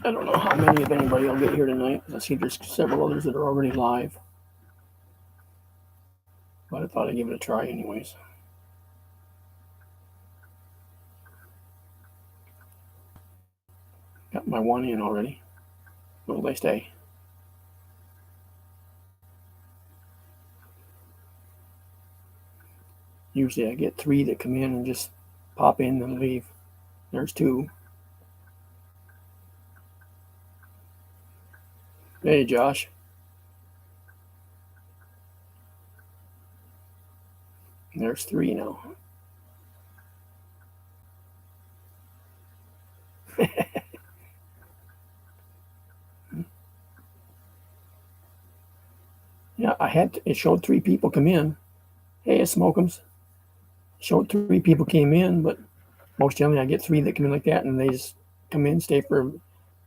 I don't know how many, if anybody, will get here tonight. I see there's several others that are already live, but I thought I'd give it a try anyways. Got my one in already. Will they stay? Usually I get 3 that come in and just pop in and leave. There's 2. Hey, Josh. There's 3 now. Yeah, it showed 3 people come in. Hey, it's Smokums. Showed 3 people came in, but most generally I get 3 that come in like that, and they just come in, stay for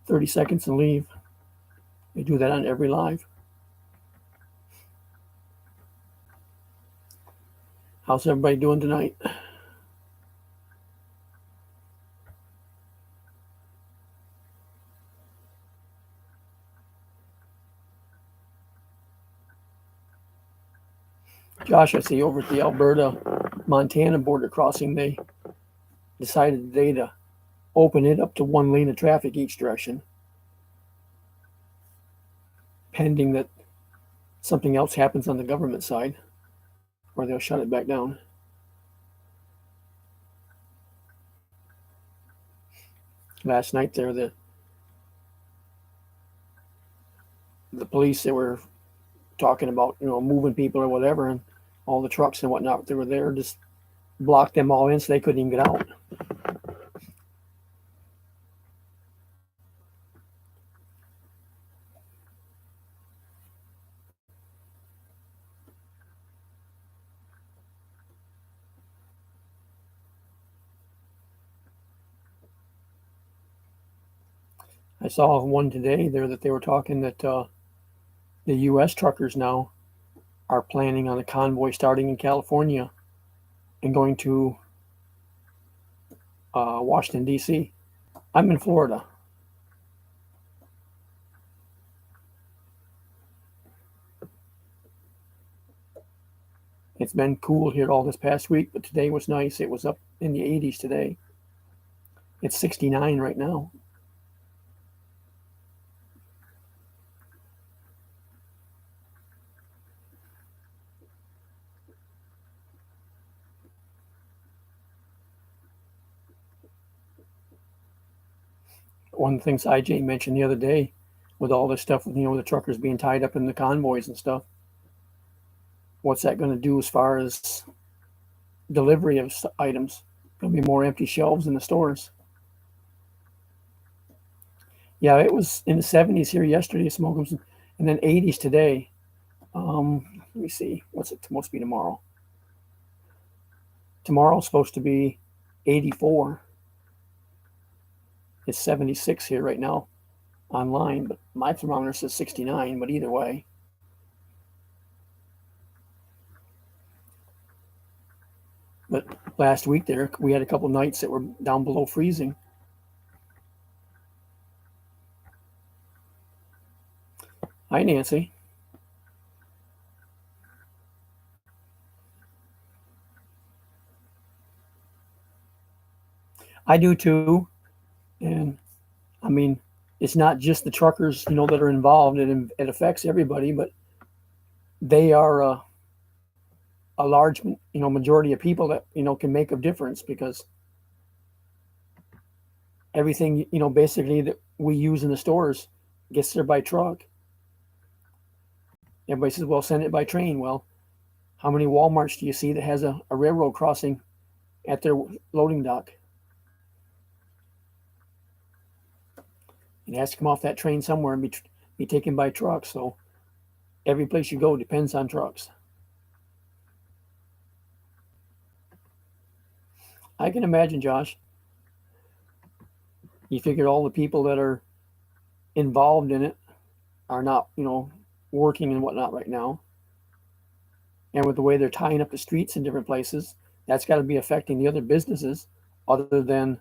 30 seconds, and leave. They do that on every live. How's everybody doing tonight? Josh, I see over at the Alberta-Montana border crossing, they decided today to open it up to 1 lane of traffic each direction, pending that something else happens on the government side, or they'll shut it back down. Last night there, the police, they were talking about, moving people or whatever, and all the trucks and whatnot that were there just blocked them all in so they couldn't even get out. I saw one today there that they were talking that the U.S. truckers now are planning on a convoy starting in California and going to Washington, D.C. I'm in Florida. It's been cool here all this past week, but today was nice. It was up in the 80s today. It's 69 right now. One of the things IJ mentioned the other day with all this stuff, with the truckers being tied up in the convoys and stuff, what's that going to do as far as delivery of items? There'll be more empty shelves in the stores. Yeah, it was in the 70s here yesterday, Smokums, and then 80s today. Let me see, what's it supposed to be tomorrow? Tomorrow's supposed to be 84. It's 76 here right now online, but my thermometer says 69, but either way. But last week there, we had a couple nights that were down below freezing. Hi, Nancy. I do too. And I mean, it's not just the truckers, that are involved. It affects everybody, but they are a large, majority of people that, can make a difference, because everything, basically that we use in the stores gets there by truck. Everybody says, well, send it by train. Well, how many Walmarts do you see that has a railroad crossing at their loading dock? It has to come off that train somewhere and be taken by trucks. So every place you go depends on trucks. I can imagine, Josh. You figure all the people that are involved in it are not, working and whatnot right now. And with the way they're tying up the streets in different places, that's got to be affecting the other businesses other than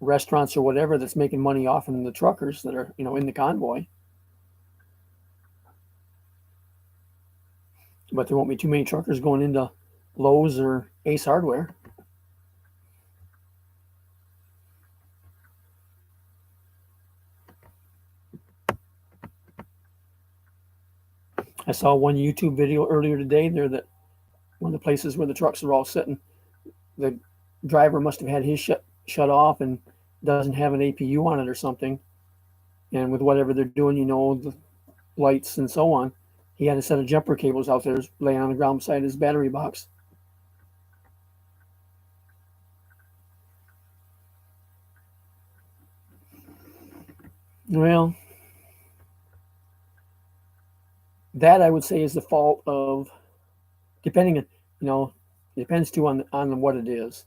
restaurants or whatever that's making money off of the truckers that are, in the convoy. But there won't be too many truckers going into Lowe's or Ace Hardware. I saw one YouTube video earlier today there that one of the places where the trucks are all sitting, the driver must have had his shut off and doesn't have an APU on it or something. And with whatever they're doing, the lights and so on, he had a set of jumper cables out there laying on the ground beside his battery box. Well, that I would say is the fault of, depending on, it depends too on what it is.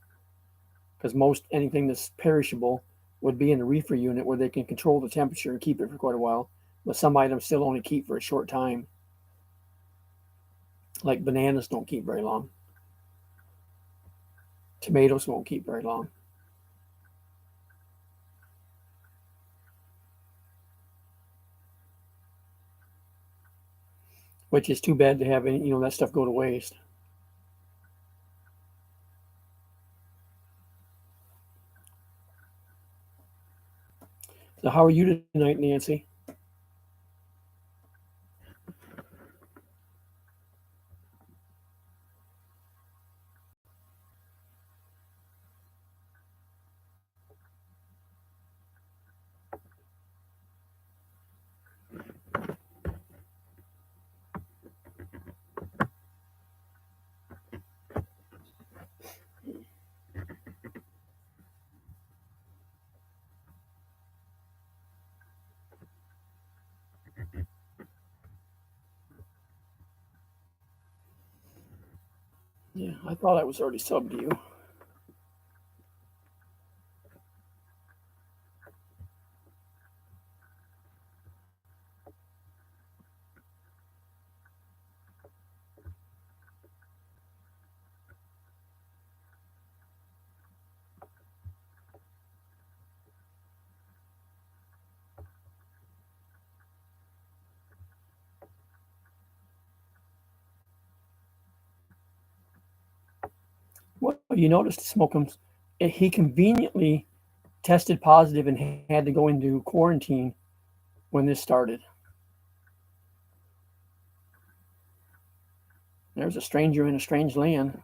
Because most anything that's perishable would be in a reefer unit where they can control the temperature and keep it for quite a while. But some items still only keep for a short time. Like bananas don't keep very long. Tomatoes won't keep very long. Which is too bad to have any, that stuff go to waste. So how are you tonight, Nancy? Yeah, I thought I was already subbed to you. Well, you noticed Smokums, he conveniently tested positive and had to go into quarantine when this started. There's a stranger in a strange land.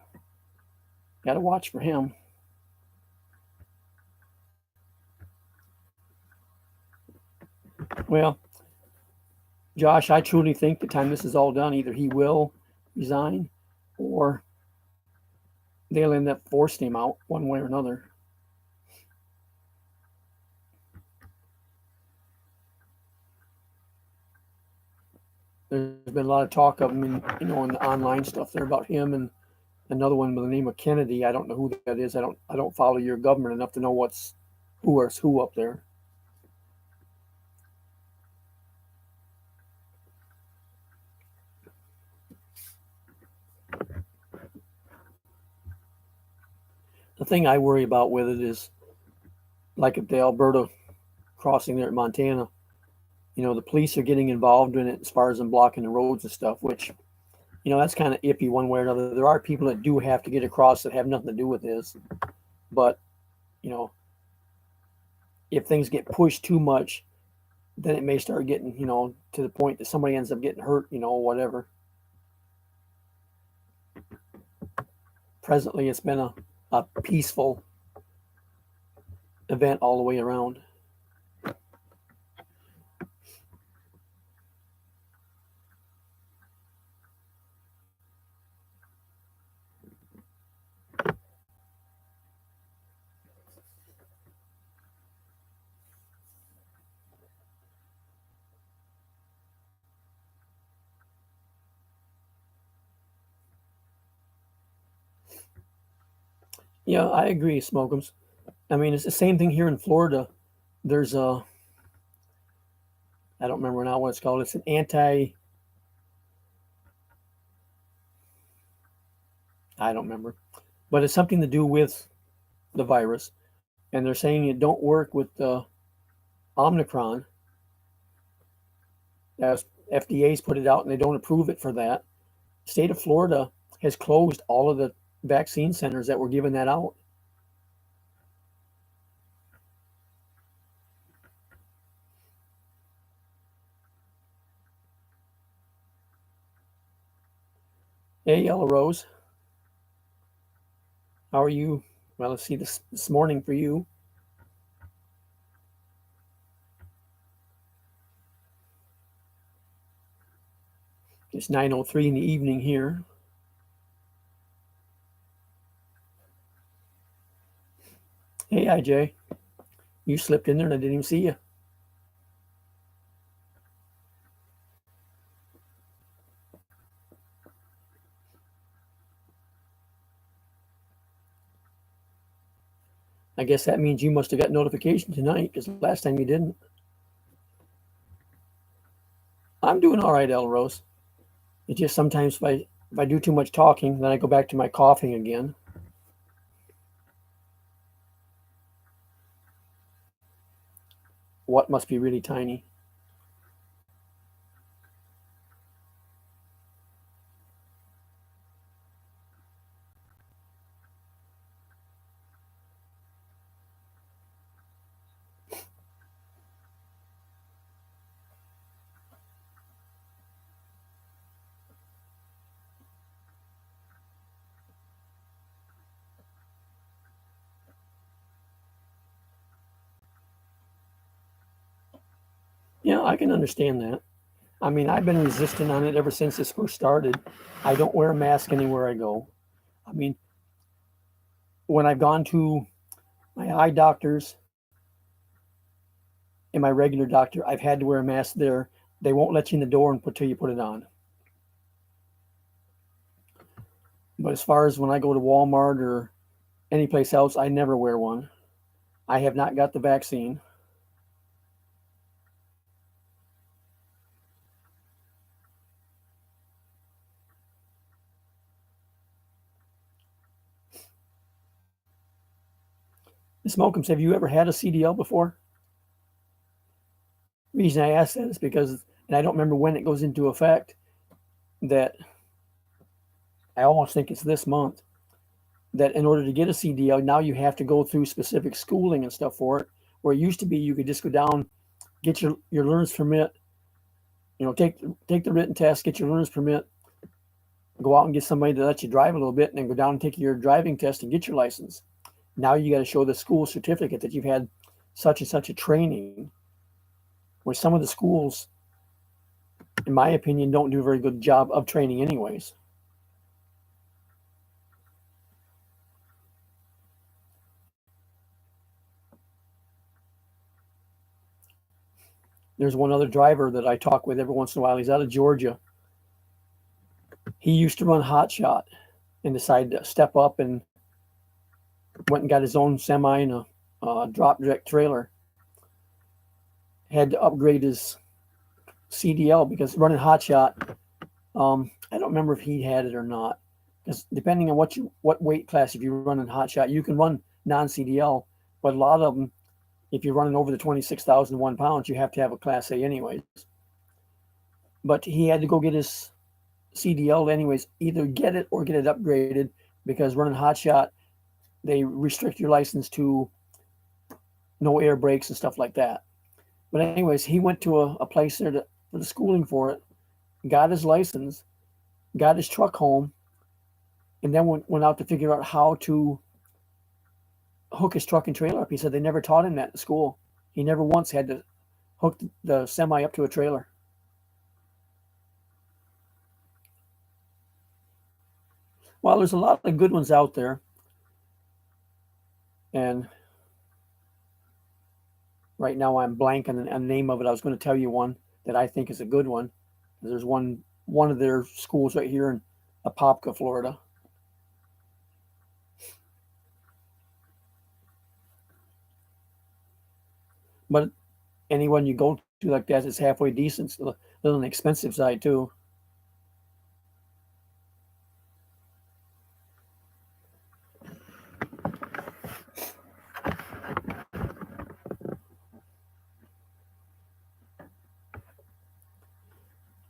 Got to watch for him. Well, Josh, I truly think the time this is all done, either he will resign or they'll end up forcing him out one way or another. There's been a lot of talk of him in, in the online stuff there about him and another one by the name of Kennedy. I don't know who that is. I don't follow your government enough to know who up there. The thing I worry about with it is like at the Alberta crossing there at Montana, the police are getting involved in it as far as them blocking the roads and stuff, which, that's kind of iffy one way or another. There are people that do have to get across that have nothing to do with this. But, if things get pushed too much, then it may start getting, to the point that somebody ends up getting hurt, whatever. Presently, it's been a peaceful event all the way around. Yeah, I agree, Smokums. I mean, it's the same thing here in Florida. There's I don't remember now what it's called. It's an I don't remember, but it's something to do with the virus. and they're saying it don't work with the Omicron. As FDA's put it out, and they don't approve it for that. The state of Florida has closed all of the vaccine centers that were giving that out. Hey, Yellow Rose, how are you? Well, let's see this morning for you. It's 9:03 in the evening here. Hey, IJ, you slipped in there and I didn't even see you. I guess that means you must have got notification tonight because last time you didn't. I'm doing all right, Elrose. It's just sometimes if I do too much talking, then I go back to my coughing again. What must be really tiny? Yeah, I can understand that. I mean, I've been resistant on it ever since this first started. I don't wear a mask anywhere I go. I mean, when I've gone to my eye doctors and my regular doctor, I've had to wear a mask there. They won't let you in the door until you put it on. But as far as when I go to Walmart or any place else, I never wear one. I have not got the vaccine. Smokums, have you ever had a CDL before? The reason I ask that is because, and I don't remember when it goes into effect, that I almost think it's this month, that in order to get a CDL, now you have to go through specific schooling and stuff for it. Where it used to be, you could just go down, get your learner's permit, take the written test, get your learner's permit, go out and get somebody to let you drive a little bit, and then go down and take your driving test and get your license. Now you got to show the school certificate that you've had such and such a training. Where some of the schools, in my opinion, don't do a very good job of training, anyways. There's one other driver that I talk with every once in a while. He's out of Georgia. He used to run hot shot and decided to step up and went and got his own semi and a drop deck trailer. Had to upgrade his CDL because running hot shot, I don't remember if he had it or not. Because depending on what weight class, if you're running hot shot, you can run non-CDL, but a lot of them, if you're running over the 26,001 pounds, you have to have a Class A anyways. But he had to go get his CDL anyways, either get it or get it upgraded, because running hot shot, they restrict your license to no air brakes and stuff like that. But anyways, he went to a place there for the schooling for it, got his license, got his truck home, and then went out to figure out how to hook his truck and trailer up. He said they never taught him that in school. He never once had to hook the semi up to a trailer. Well, there's a lot of good ones out there. And right now I'm blanking on the name of it. I was going to tell you one that I think is a good one. There's one of their schools right here in Apopka, Florida. But anyone you go to like that is halfway decent. It's a little on the expensive side too.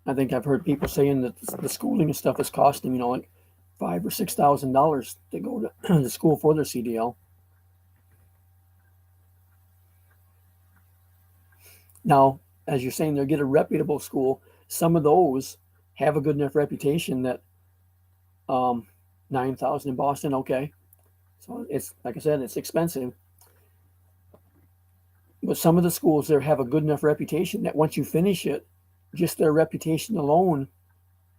I think I've heard people saying that the schooling and stuff is costing, like $5,000 or $6,000 to go to school for their CDL. Now, as you're saying, they'll get a reputable school. Some of those have a good enough reputation that 9,000 in Boston, okay. So it's like I said, it's expensive. But some of the schools there have a good enough reputation that once you finish it, just their reputation alone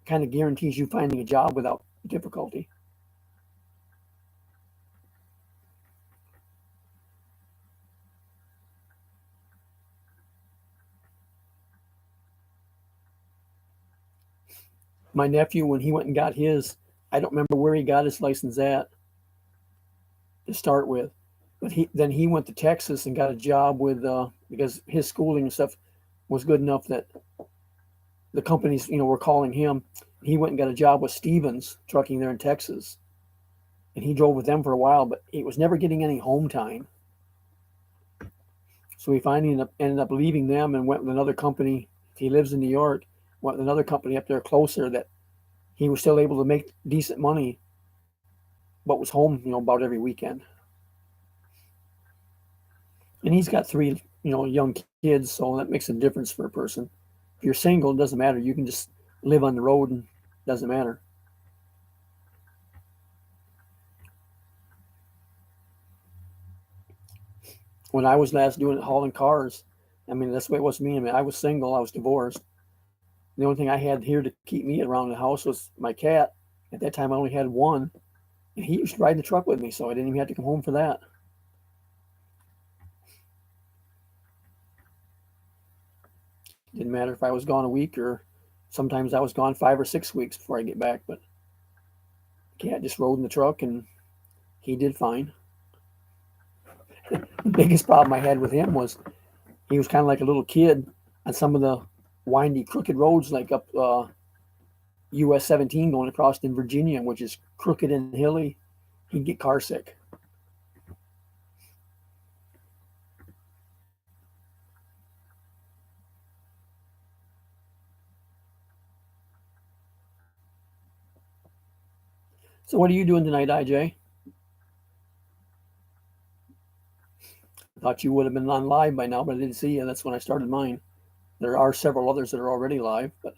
kind of guarantees you finding a job without difficulty. My nephew, when he went and got his, I don't remember where he got his license at to start with, but he went to Texas and got a job with because his schooling and stuff was good enough that the companies were calling him. He went and got a job with Stevens trucking there in Texas, and he drove with them for a while, but he was never getting any home time. So he finally ended up leaving them and went with another company. He lives in New York. Went with another company up there closer that he was still able to make decent money, but was home, about every weekend. And he's got three, young kids, so that makes a difference for a person. If you're single, it doesn't matter. You can just live on the road and it doesn't matter. When I was last doing it, hauling cars, I mean, that's the way it was for me. I mean, I was single, I was divorced. The only thing I had here to keep me around the house was my cat. At that time, I only had one, and he used to ride the truck with me, so I didn't even have to come home for that. Didn't matter if I was gone a week or sometimes I was gone 5 or 6 weeks before I get back. But the cat just rode in the truck, and he did fine. The biggest problem I had with him was he was kind of like a little kid on some of the windy, crooked roads, like up US 17 going across in Virginia, which is crooked and hilly. He'd get car sick. So, what are you doing tonight, IJ? Thought you would have been on live by now, but I didn't see you. That's when I started mine. There are several others that are already live, but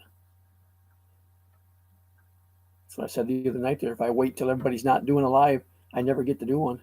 that's what I said the other night there. If I wait till everybody's not doing a live, I never get to do one.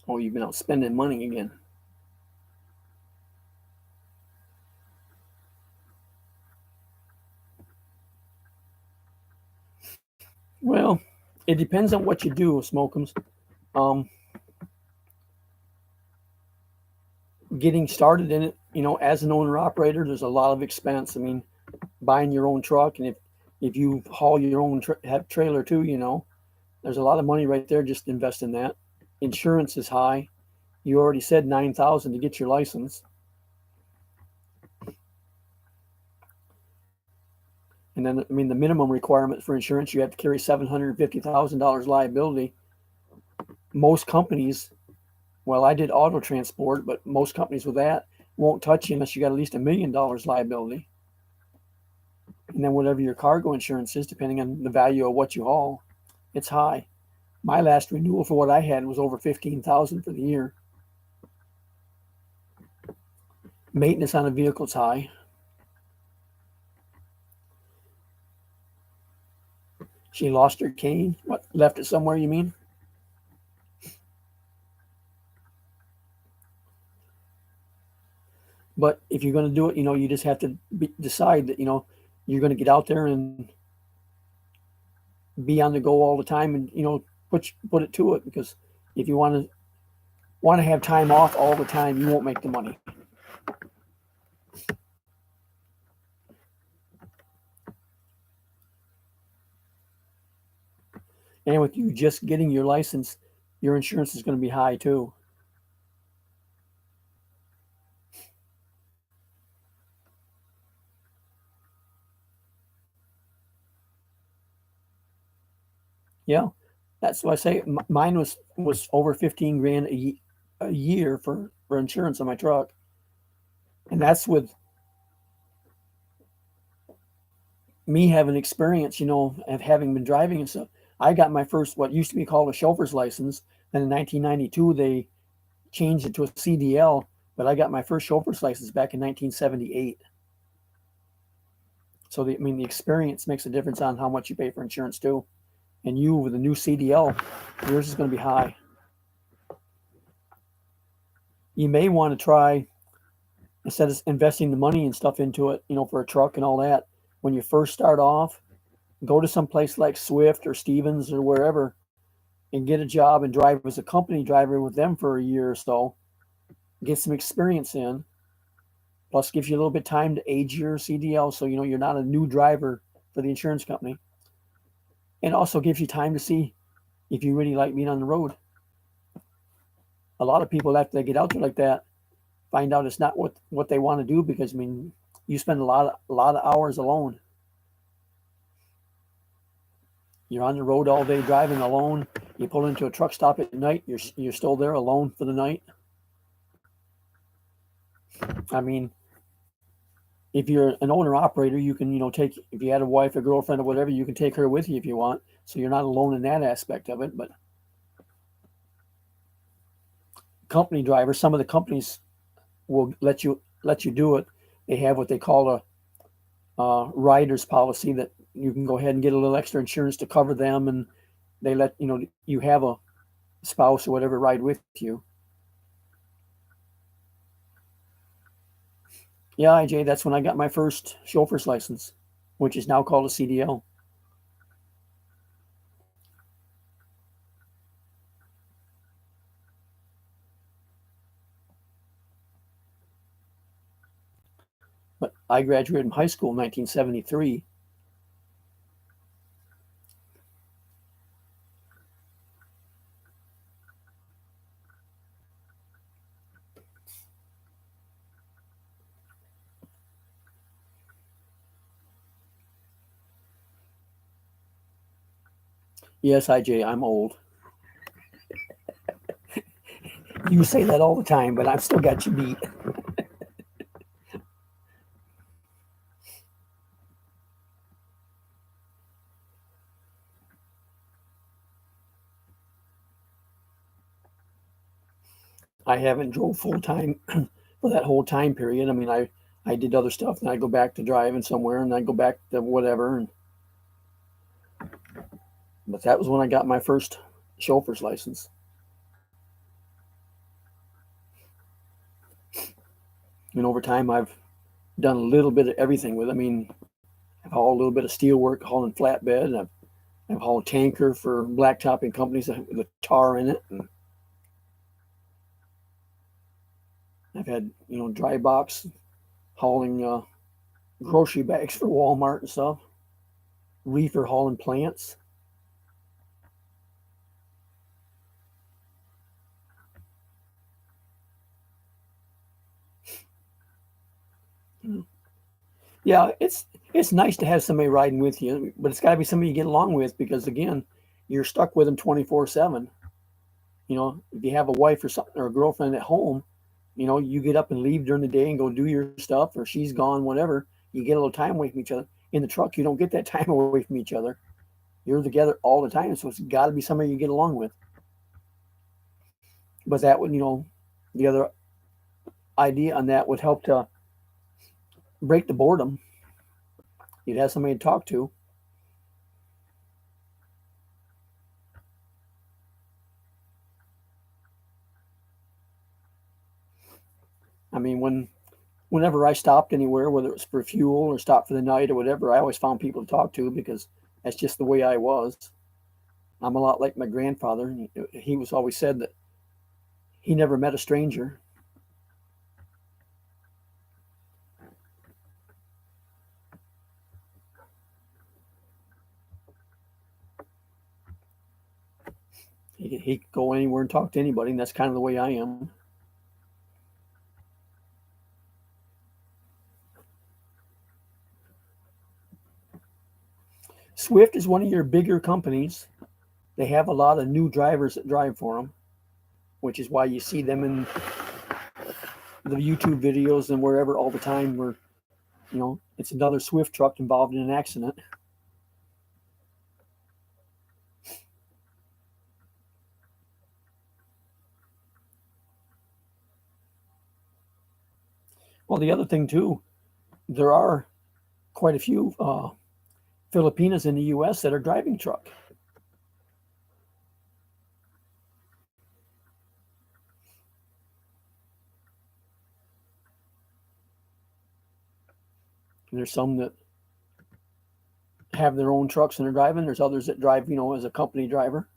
Oh, you've been out spending money again. Well, it depends on what you do, Smokums. Um, Getting started in it, as an owner operator, there's a lot of expense. I mean, buying your own truck, and if you haul your own trailer too, there's a lot of money right there. Just invest in that. Insurance is high. You already said 9,000 to get your license, and then I mean the minimum requirement for insurance, you have to carry $750,000 liability. Most companies, well, I did auto transport, but most companies with that won't touch you unless you got at least $1 million liability. And then whatever your cargo insurance is, depending on the value of what you haul, it's high. My last renewal for what I had was over 15,000 for the year. Maintenance on a vehicle is high. She lost her cane. What, left it somewhere, you mean? But if you're going to do it, you just have to decide that, you're going to get out there and be on the go all the time, and, put it to it, because if you want to have time off all the time, you won't make the money. And with you just getting your license, your insurance is going to be high too. Yeah, that's why I say mine was over 15 grand a year for insurance on my truck, and that's with me having experience, of having been driving and stuff. I got my first what used to be called a chauffeur's license. Then in 1992 they changed it to a CDL, but I got my first chauffeur's license back in 1978. So the experience makes a difference on how much you pay for insurance too. And you with a new CDL, yours is going to be high. You may want to try, instead of investing the money and stuff into it, for a truck and all that, when you first start off, go to some place like Swift or Stevens or wherever and get a job and drive as a company driver with them for a year or so. Get some experience in. Plus, gives you a little bit of time to age your CDL, so you're not a new driver for the insurance company, and also gives you time to see if you really like being on the road. A lot of people after they get out there like that find out it's not what they want to do because you spend a lot of hours alone. You're on the road all day driving alone. You pull into a truck stop at night. You're still there alone for the night. I mean, if you're an owner operator, you can take, if you had a wife, a girlfriend, or whatever, you can take her with you if you want. So you're not alone in that aspect of it. But company drivers, some of the companies will let you do it. They have what they call a rider's policy that you can go ahead and get a little extra insurance to cover them, and they let you have a spouse or whatever ride with you. Yeah, IJ, that's when I got my first chauffeur's license, which is now called a CDL. But I graduated from high school in 1973. Yes, IJ, I'm old. You say that all the time, but I've still got you beat. I haven't drove full time for that whole time period. I did other stuff, and I go back to driving somewhere, and I go back to whatever. But that was when I got my first chauffeur's license. And over time, I've done a little bit of everything with it. I've hauled a little bit of steel work, hauling flatbed, and I've hauled tanker for blacktopping companies with the tar in it. And I've had, dry box hauling grocery bags for Walmart and stuff, reefer hauling plants. Yeah, it's nice to have somebody riding with you, but it's got to be somebody you get along with because again, you're stuck with them 24/7. If you have a wife or something or a girlfriend at home, you get up and leave during the day and go do your stuff, or she's gone, whatever. You get a little time away from each other. In the truck, you don't get that time away from each other. You're together all the time, so it's got to be somebody you get along with. But that would, the other idea on that would help to break the boredom. You'd have somebody to talk to. Whenever I stopped anywhere, whether it was for fuel or stopped for the night or whatever, I always found people to talk to because that's just the way I was. I'm a lot like my grandfather. He was always said that he never met a stranger. He could go anywhere and talk to anybody, and that's kind of the way I am. Swift is one of your bigger companies. They have a lot of new drivers that drive for them, which is why you see them in the YouTube videos and wherever all the time where, it's another Swift truck involved in an accident. Well, the other thing too, there are quite a few Filipinas in the U.S. that are driving truck. And there's some that have their own trucks and they're driving. There's others that drive, as a company driver.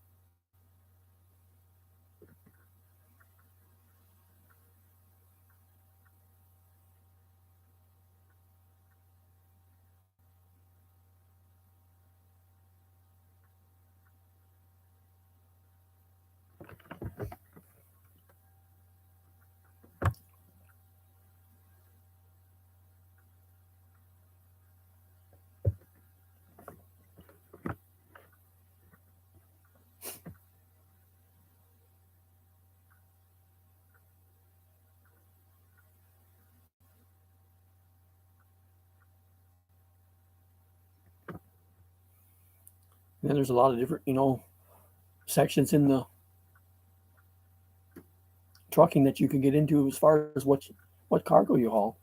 And then there's a lot of different, sections in the trucking that you can get into as far as what cargo you haul.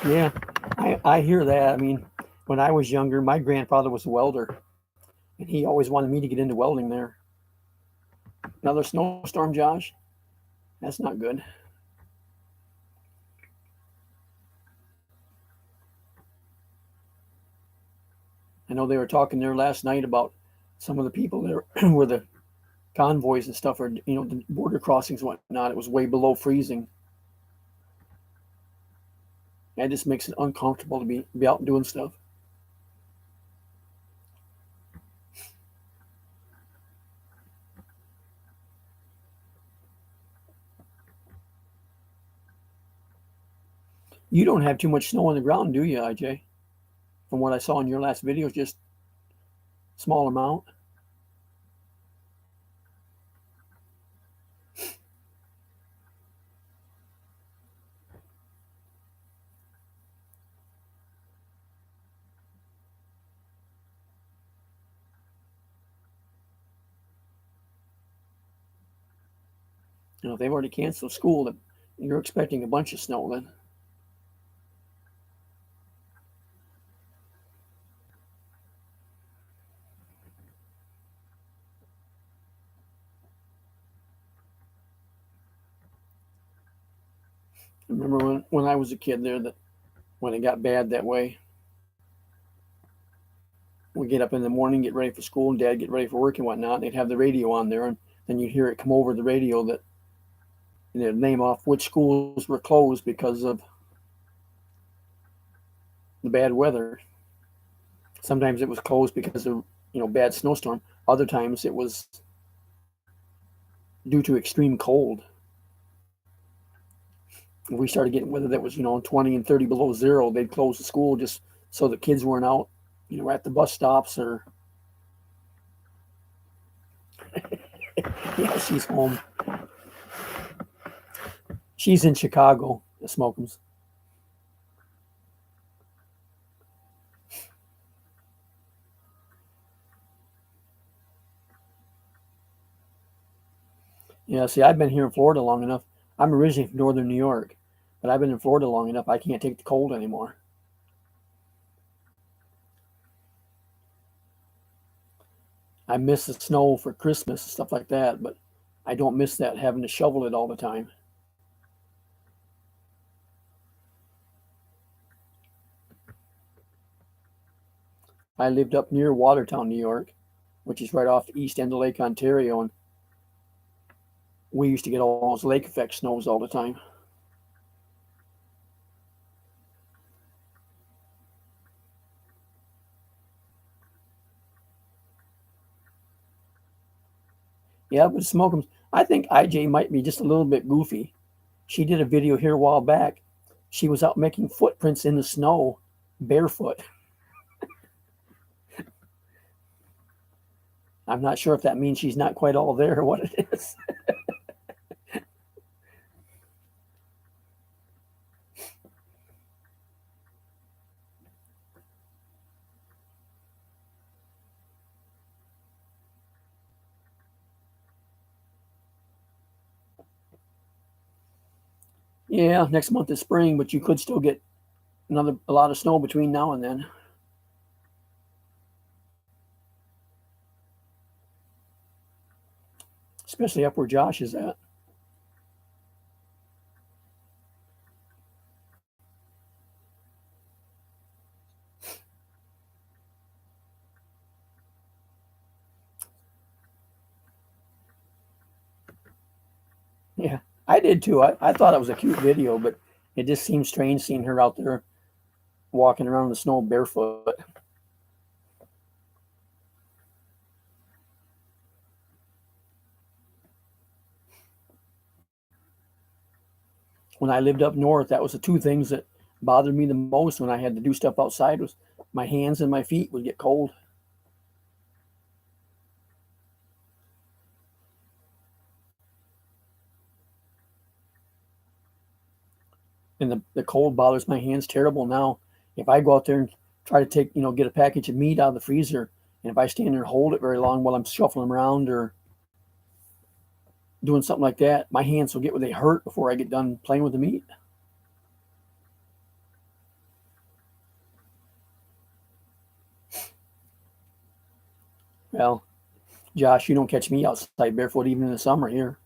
Yeah, I hear that. I mean, when I was younger, my grandfather was a welder, and he always wanted me to get into welding there. Another snowstorm, Josh? That's not good. I know they were talking there last night about some of the people there where the convoys and stuff are, the border crossings and whatnot. It was way below freezing. That just makes it uncomfortable to be out doing stuff. You don't have too much snow on the ground, do you, IJ? From what I saw in your last video, just small amount. If they've already canceled school, then you're expecting a bunch of snow then. I remember when I was a kid there that when it got bad that way, we get up in the morning, get ready for school, and Dad get ready for work and whatnot. And they'd have the radio on there, and then you'd hear it come over the radio that they'd name off which schools were closed because of the bad weather. Sometimes it was closed because of bad snowstorm. Other times it was due to extreme cold. If we started getting weather that was 20 and 30 below zero, they'd close the school just so the kids weren't out at the bus stops or yeah, she's home. She's in Chicago, the Smokums. Yeah, see, I've been here in Florida long enough. I'm originally from northern New York, but I've been in Florida long enough. I can't take the cold anymore. I miss the snow for Christmas and stuff like that, but I don't miss that having to shovel it all the time. I lived up near Watertown, New York, which is right off the east end of Lake Ontario, and we used to get all those lake effect snows all the time. Yeah, but Smoke'em, I think IJ might be just a little bit goofy. She did a video here a while back. She was out making footprints in the snow barefoot. I'm not sure if that means she's not quite all there or what it is. Yeah, next month is spring, but you could still get a lot of snow between now and then, especially up where Josh is at. Yeah, I did too. I thought it was a cute video, but it just seems strange seeing her out there walking around in the snow barefoot. When I lived up north, that was the two things that bothered me the most when I had to do stuff outside was my hands and my feet would get cold. And the cold bothers my hands terrible now. If I go out there and try to get a package of meat out of the freezer, and if I stand there and hold it very long while I'm shuffling around or doing something like that, my hands will get where they hurt before I get done playing with the meat. Well, Josh, you don't catch me outside barefoot even in the summer here.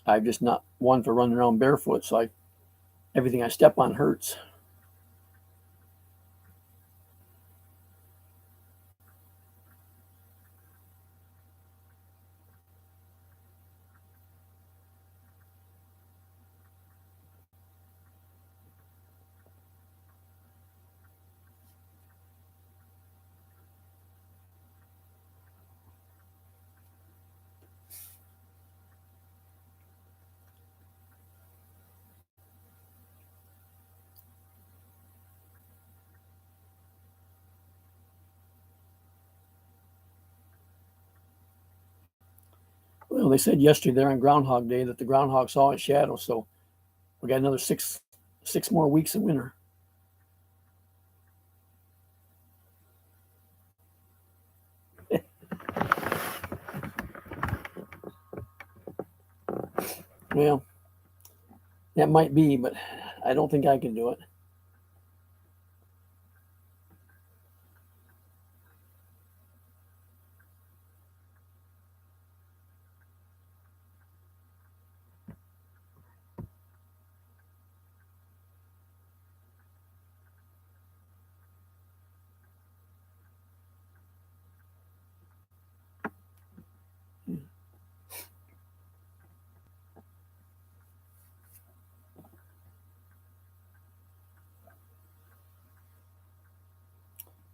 I'm just not one for running around barefoot, so everything I step on hurts. Well, they said yesterday there on Groundhog Day that the groundhog saw his shadow, so we got another six more weeks of winter. Well, that might be, but I don't think I can do it.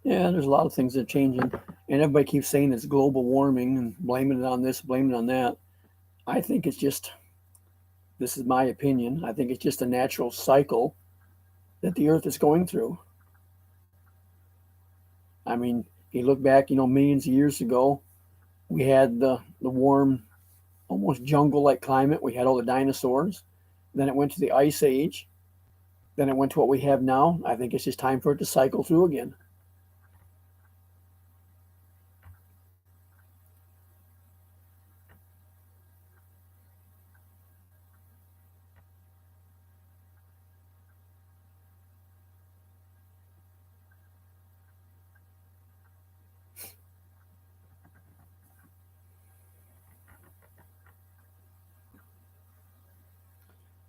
Yeah, there's a lot of things that are changing, and everybody keeps saying it's global warming and blaming it on this, blaming it on that. I think it's just, this is my opinion, I think it's just a natural cycle that the earth is going through. I mean, if you look back, millions of years ago, we had the warm, almost jungle like climate. We had all the dinosaurs. Then it went to the ice age. Then it went to what we have now. I think it's just time for it to cycle through again.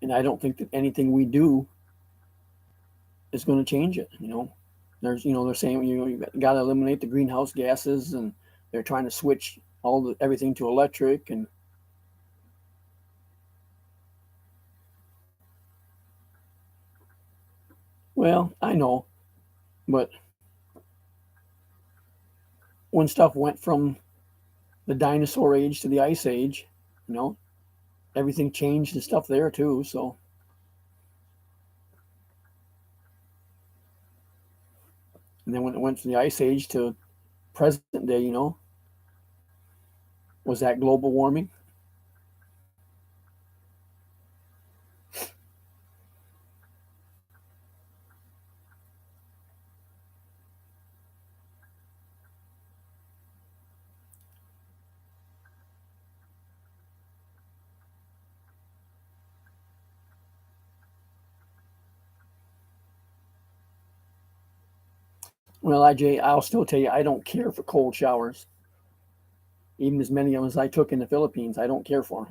And I don't think that anything we do is going to change it. They're saying you got to eliminate the greenhouse gases, and they're trying to switch everything to electric. And well, I know, but when stuff went from the dinosaur age to the ice age, you know, everything changed and stuff there too. So, and then when it went from the ice age to present day, was that global warming? Well, I'll still tell you, I don't care for cold showers, even as many of them as I took in the Philippines. I don't care for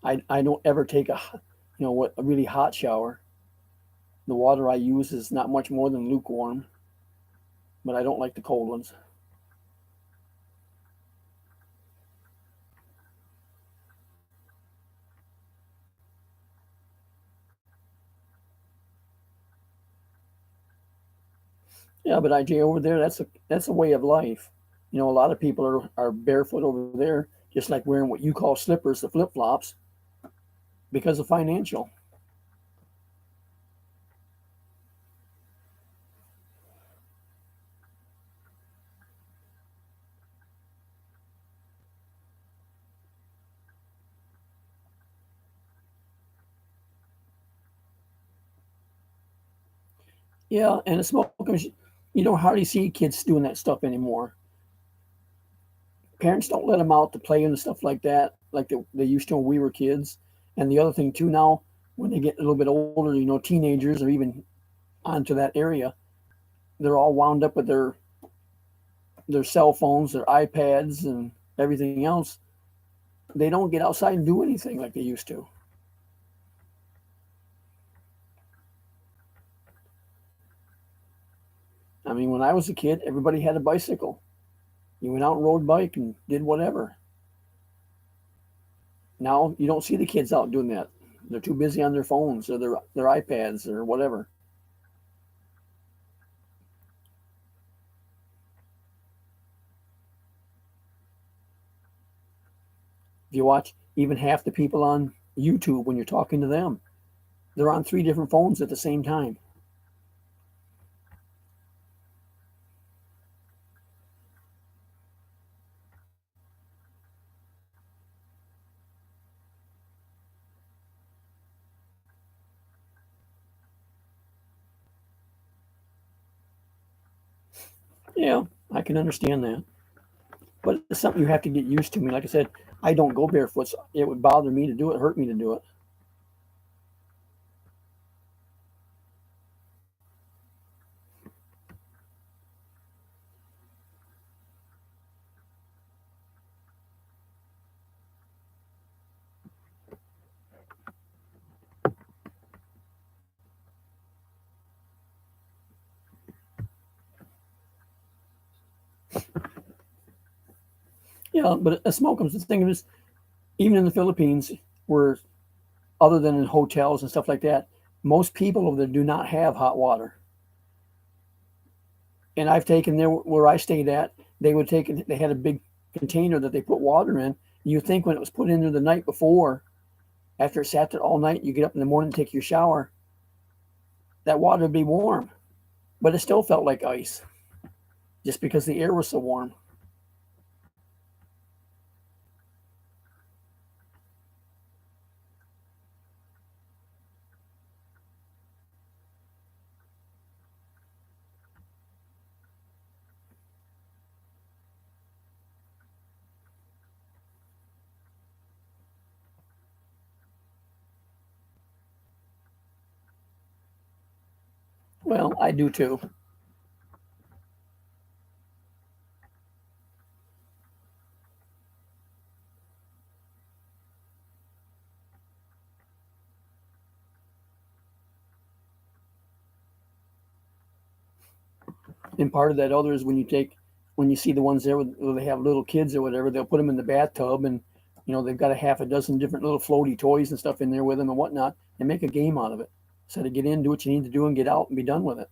them. I don't ever take a really hot shower. The water I use is not much more than lukewarm, but I don't like the cold ones. Yeah, but IJ over there, that's a way of life. A lot of people are barefoot over there, just like wearing what you call slippers, the flip flops, because of financial. Yeah, and the smokers, you don't hardly see kids doing that stuff anymore. Parents don't let them out to play and stuff like that, like they used to when we were kids. And the other thing too now, when they get a little bit older, teenagers or even onto that area, they're all wound up with their cell phones, their iPads, and everything else. They don't get outside and do anything like they used to. I mean, when I was a kid, everybody had a bicycle. You went out and rode bike and did whatever. Now you don't see the kids out doing that. They're too busy on their phones or their iPads or whatever. If you watch even half the people on YouTube when you're talking to them, they're on three different phones at the same time. Yeah, I can understand that. But it's something you have to get used to. I mean, like I said, I don't go barefoot. So it would bother me to do it, hurt me to do it. Yeah, but a smoke comes. The thing is, even in the Philippines, where other than in hotels and stuff like that, most people over there do not have hot water. And I've taken there where I stayed at, they had a big container that they put water in. You think when it was put in there the night before, after it sat there all night, you get up in the morning to take your shower, that water would be warm, but it still felt like ice just because the air was so warm. Well, I do too. And part of that other is when you see the ones there where they have little kids or whatever, they'll put them in the bathtub and they've got a half a dozen different little floaty toys and stuff in there with them and whatnot, and make a game out of it. So to get in, do what you need to do, and get out and be done with it.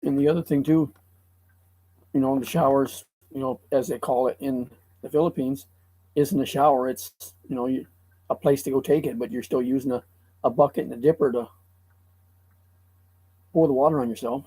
And the other thing too, the showers, as they call it in the Philippines, isn't a shower. It's a place to go take it, but you're still using a bucket and a dipper to pour the water on yourself.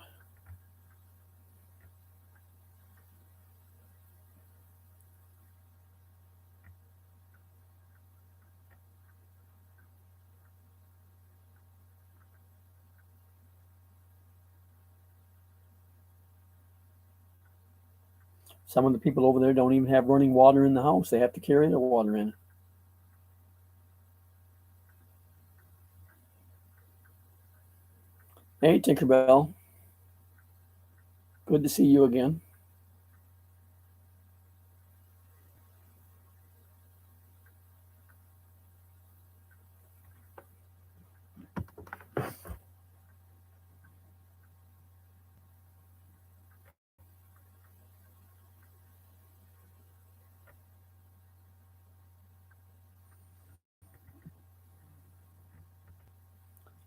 Some of the people over there don't even have running water in the house. They have to carry their water in. Hey, Tinkerbell. Good to see you again.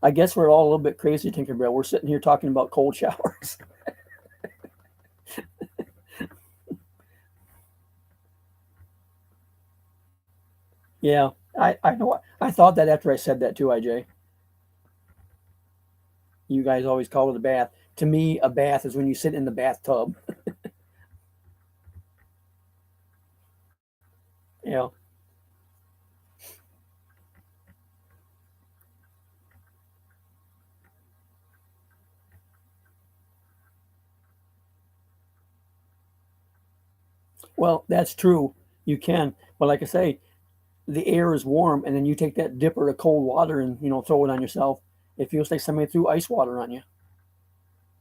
I guess we're all a little bit crazy, Tinkerbell. We're sitting here talking about cold showers. Yeah, I know. I thought that after I said that too, IJ. You guys always call it a bath. To me, a bath is when you sit in the bathtub. Yeah. Well, that's true. You can, but like I say, the air is warm, and then you take that dipper of cold water and throw it on yourself. It feels like somebody threw ice water on you,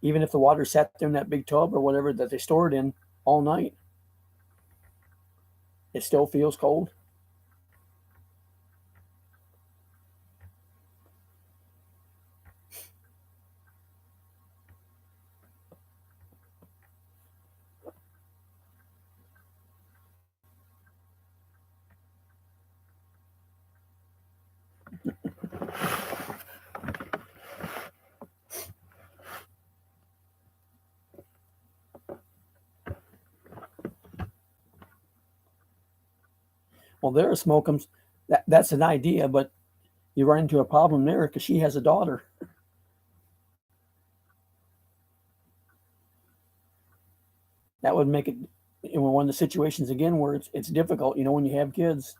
even if the water sat there in that big tub or whatever that they store it in all night. It still feels cold. Well, there are Smokeums. That's an idea, but you run into a problem there because she has a daughter. That would make it one of the situations again where it's difficult. When you have kids.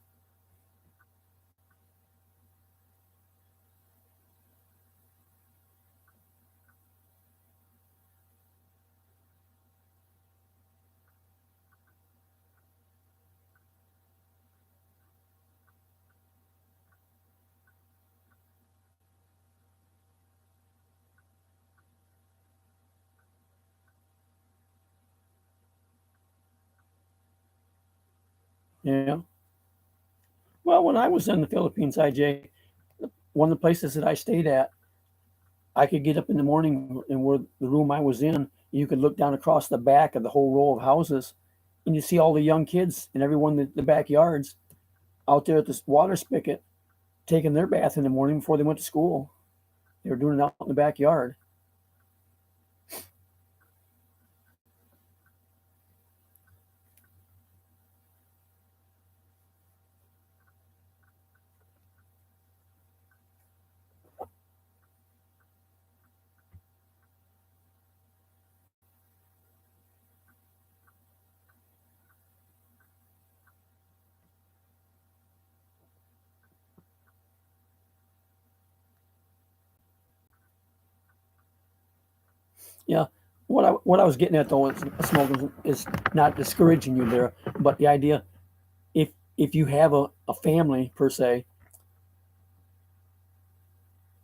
Yeah. Well, when I was in the Philippines, IJ, one of the places that I stayed at, I could get up in the morning and where the room I was in, you could look down across the back of the whole row of houses, and you see all the young kids and everyone in the backyards out there at this water spigot taking their bath in the morning before they went to school. They were doing it out in the backyard. Yeah. What I was getting at though is smoking is not discouraging you there, but the idea if you have a family per se,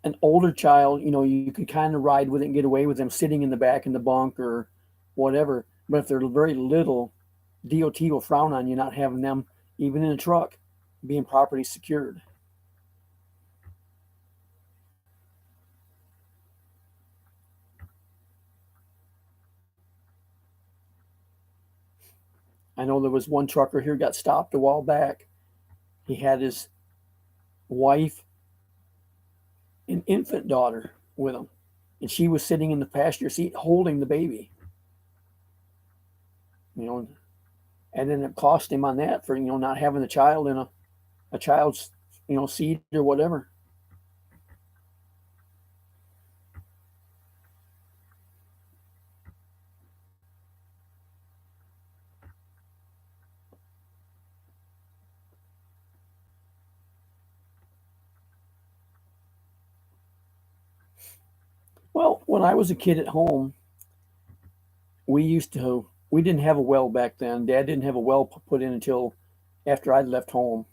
an older child, you can kind of ride with it and get away with them sitting in the back in the bunk or whatever. But if they're very little, DOT will frown on you not having them even in a truck being properly secured. I know there was one trucker here got stopped a while back. He had his wife and infant daughter with him, and she was sitting in the passenger seat holding the baby. You know, and then it cost him on that for not having the child in a child's seat or whatever. Well, when I was a kid at home, we didn't have a well back then. Dad didn't have a well put in until after I'd left home,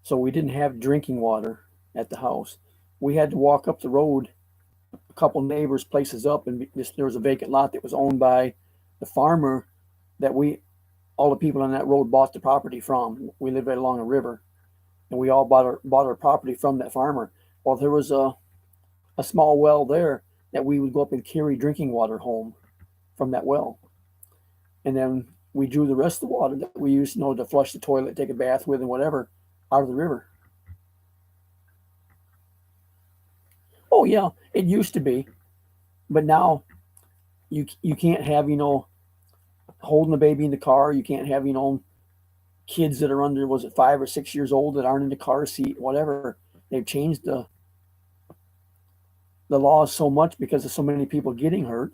so we didn't have drinking water at the house. We had to walk up the road a couple neighbors' places up, and there was a vacant lot that was owned by the farmer that we all the people on that road bought the property from. We lived right along a river, and we all bought our property from that farmer. Well, there was a small well there that we would go up and carry drinking water home from that well, and then we drew the rest of the water that we used, to flush the toilet, take a bath with, and whatever, out of the river. Oh yeah, it used to be, but now you can't have holding the baby in the car. You can't have kids that are under, was it 5 or 6 years old, that aren't in the car seat, whatever. They've changed the laws so much because of so many people getting hurt.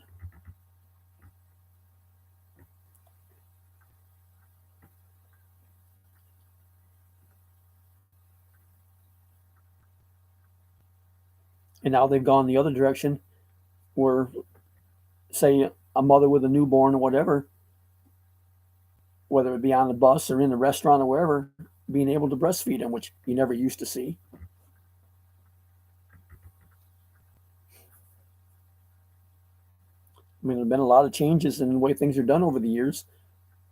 And now they've gone the other direction where, say, a mother with a newborn or whatever, whether it be on the bus or in the restaurant or wherever, being able to breastfeed them, which you never used to see. I mean, there have been a lot of changes in the way things are done over the years.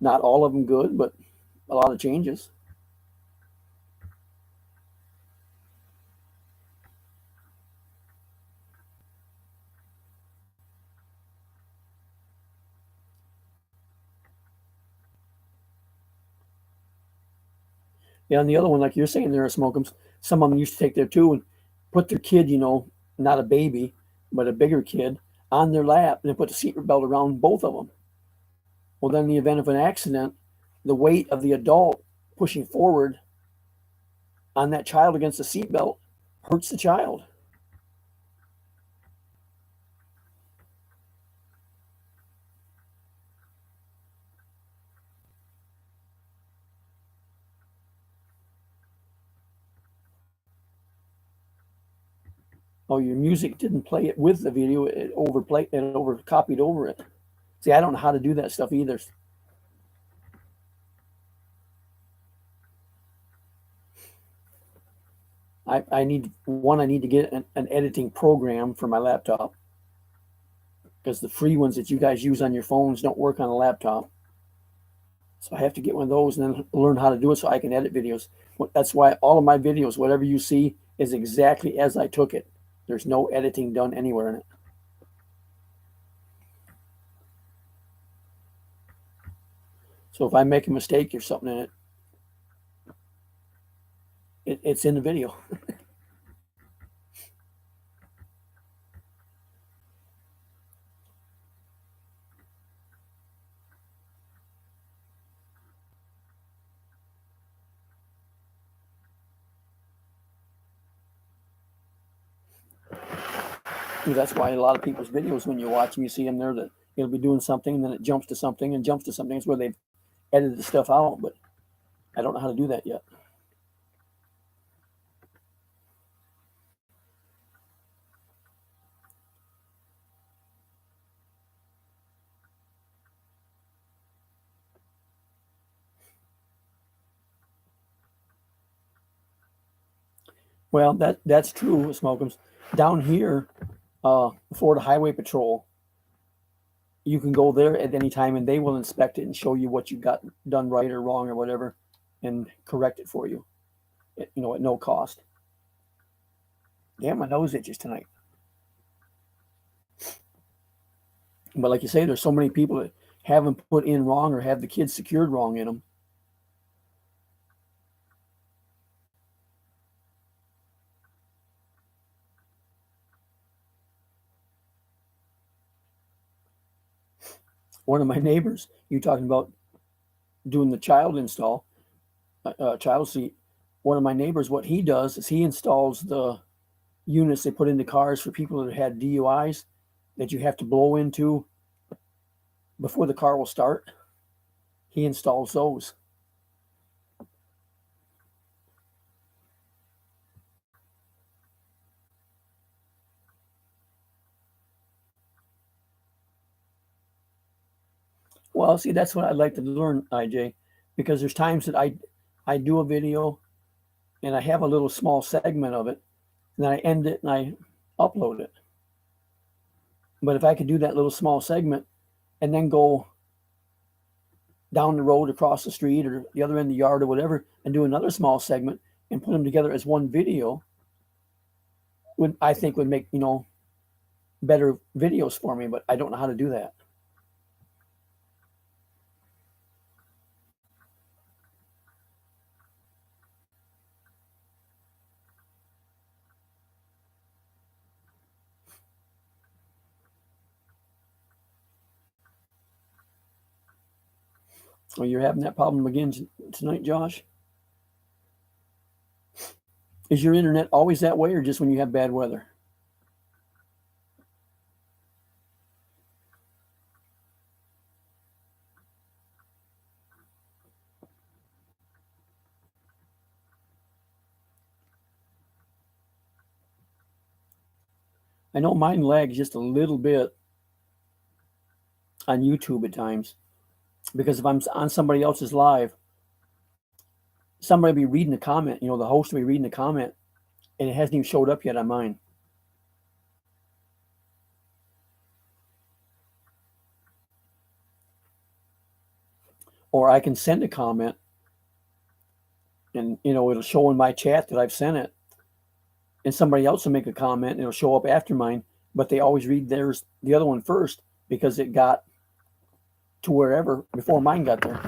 Not all of them good, but a lot of changes. Yeah, and the other one, like you're saying, there are smokums. Some of them used to take their two and put their kid, not a baby, but a bigger kid, on their lap and then put the seatbelt around both of them. Well, then in the event of an accident, the weight of the adult pushing forward on that child against the seatbelt hurts the child. Oh, your music didn't play it with the video; it overplayed, it over copied over it. See, I don't know how to do that stuff either. I need to get an editing program for my laptop because the free ones that you guys use on your phones don't work on a laptop. So I have to get one of those and then learn how to do it so I can edit videos. That's why all of my videos, whatever you see, is exactly as I took it. There's no editing done anywhere in it. So if I make a mistake or something in it, it's in the video. That's why a lot of people's videos, when you watch them, you see them there that it'll be doing something, and then it jumps to something and jumps to something. It's where they've edited the stuff out, but I don't know how to do that yet. Well, that's true, Smokums. Down here, Florida Highway Patrol, you can go there at any time and they will inspect it and show you what you got done right or wrong or whatever, and correct it for you, at no cost. Yeah, my nose itches tonight. But like you say, there's so many people that have them put in wrong or have the kids secured wrong in them. One of my neighbors, you talking about doing the child seat. One of my neighbors, what he does is he installs the units they put into cars for people that had DUIs that you have to blow into before the car will start. He installs those. Well, see, that's what I'd like to learn, IJ, because there's times that I do a video and I have a little small segment of it, and then I end it and I upload it. But if I could do that little small segment and then go down the road across the street or the other end of the yard or whatever and do another small segment and put them together as one video, would I think would make better videos for me, but I don't know how to do that. Well, you're having that problem again tonight, Josh. Is your internet always that way, or just when you have bad weather? I know mine lags just a little bit on YouTube at times because if I'm on somebody else's live, somebody will be reading the comment. The host will be reading the comment, and it hasn't even showed up yet on mine. Or I can send a comment, and it'll show in my chat that I've sent it, and somebody else will make a comment, and it'll show up after mine. But they always read the other one first because it got to wherever before mine got there.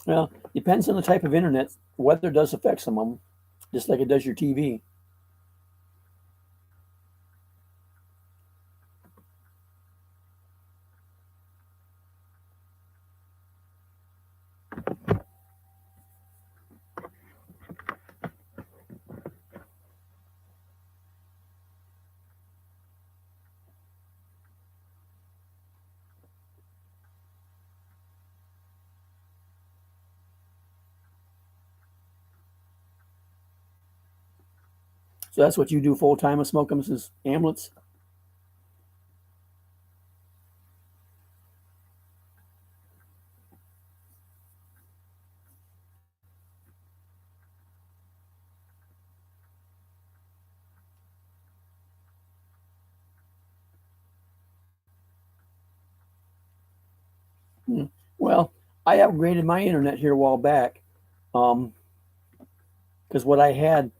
Well, depends on the type of internet. Weather does affect some of them, just like it does your TV. So that's what you do full time with Smokums is amulets. Well, I upgraded my internet here a while back, because what I had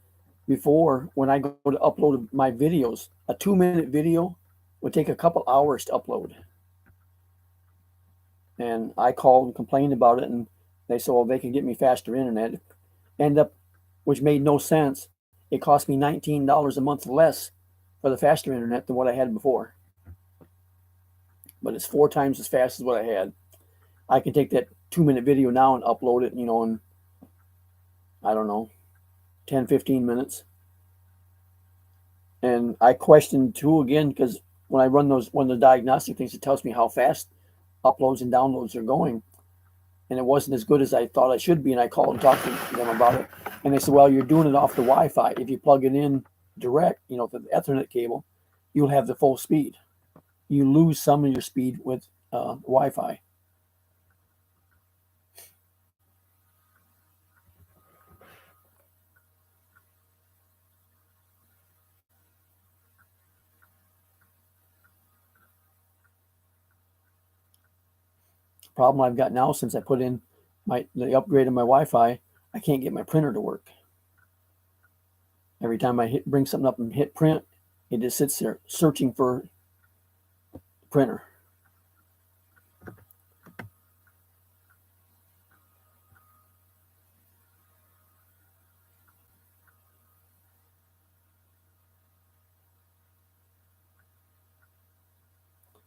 before when I go to upload my videos, a 2-minute video would take a couple hours to upload. And I called and complained about it, and they said, well, they could get me faster internet. End up, which made no sense. It cost me $19 a month less for the faster internet than what I had before. But it's 4 times as fast as what I had. I can take that 2-minute video now and upload it, in, I don't know, 10, 15 minutes. And I questioned too again, because when I run one of the diagnostic things, it tells me how fast uploads and downloads are going. And it wasn't as good as I thought I should be. And I called and talked to them about it. And they said, well, you're doing it off the Wi-Fi. If you plug it in direct, to the Ethernet cable, you'll have the full speed. You lose some of your speed with Wi-Fi. problem I've got now since I put in the upgrade of my Wi-Fi, I can't get my printer to work. Every time I bring something up and hit print, it just sits there searching for the printer.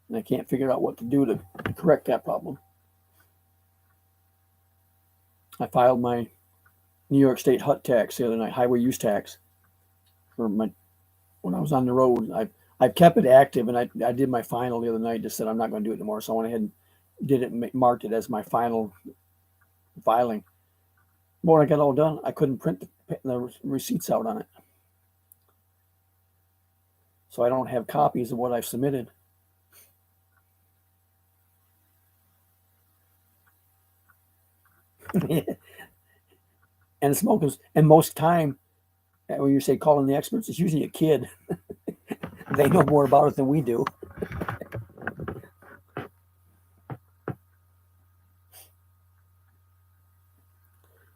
And I can't figure out what to do to correct that problem. I filed my New York State HUT tax the other night, highway use tax, for when I was on the road. I've kept it active, and I did my final the other night. Just said I'm not going to do it anymore, so I went ahead and did it and marked it as my final filing. When I got all done, I couldn't print the receipts out on it, so I don't have copies of what I've submitted. And smokers, and most time when you say calling the experts, it's usually a kid. They know more about it than we do.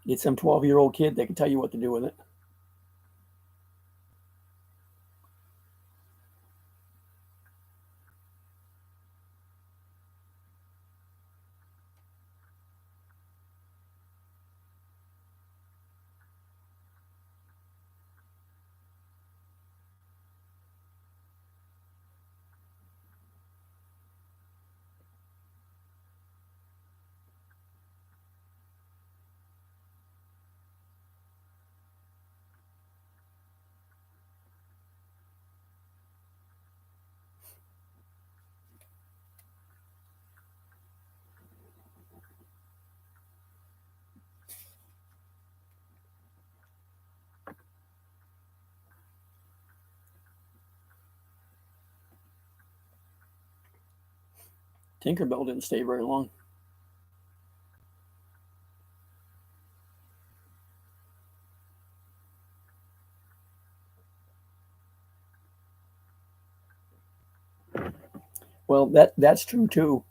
Get some 12-year-old kid, they can tell you what to do with it. Tinkerbell didn't stay very long. Well, that's true too.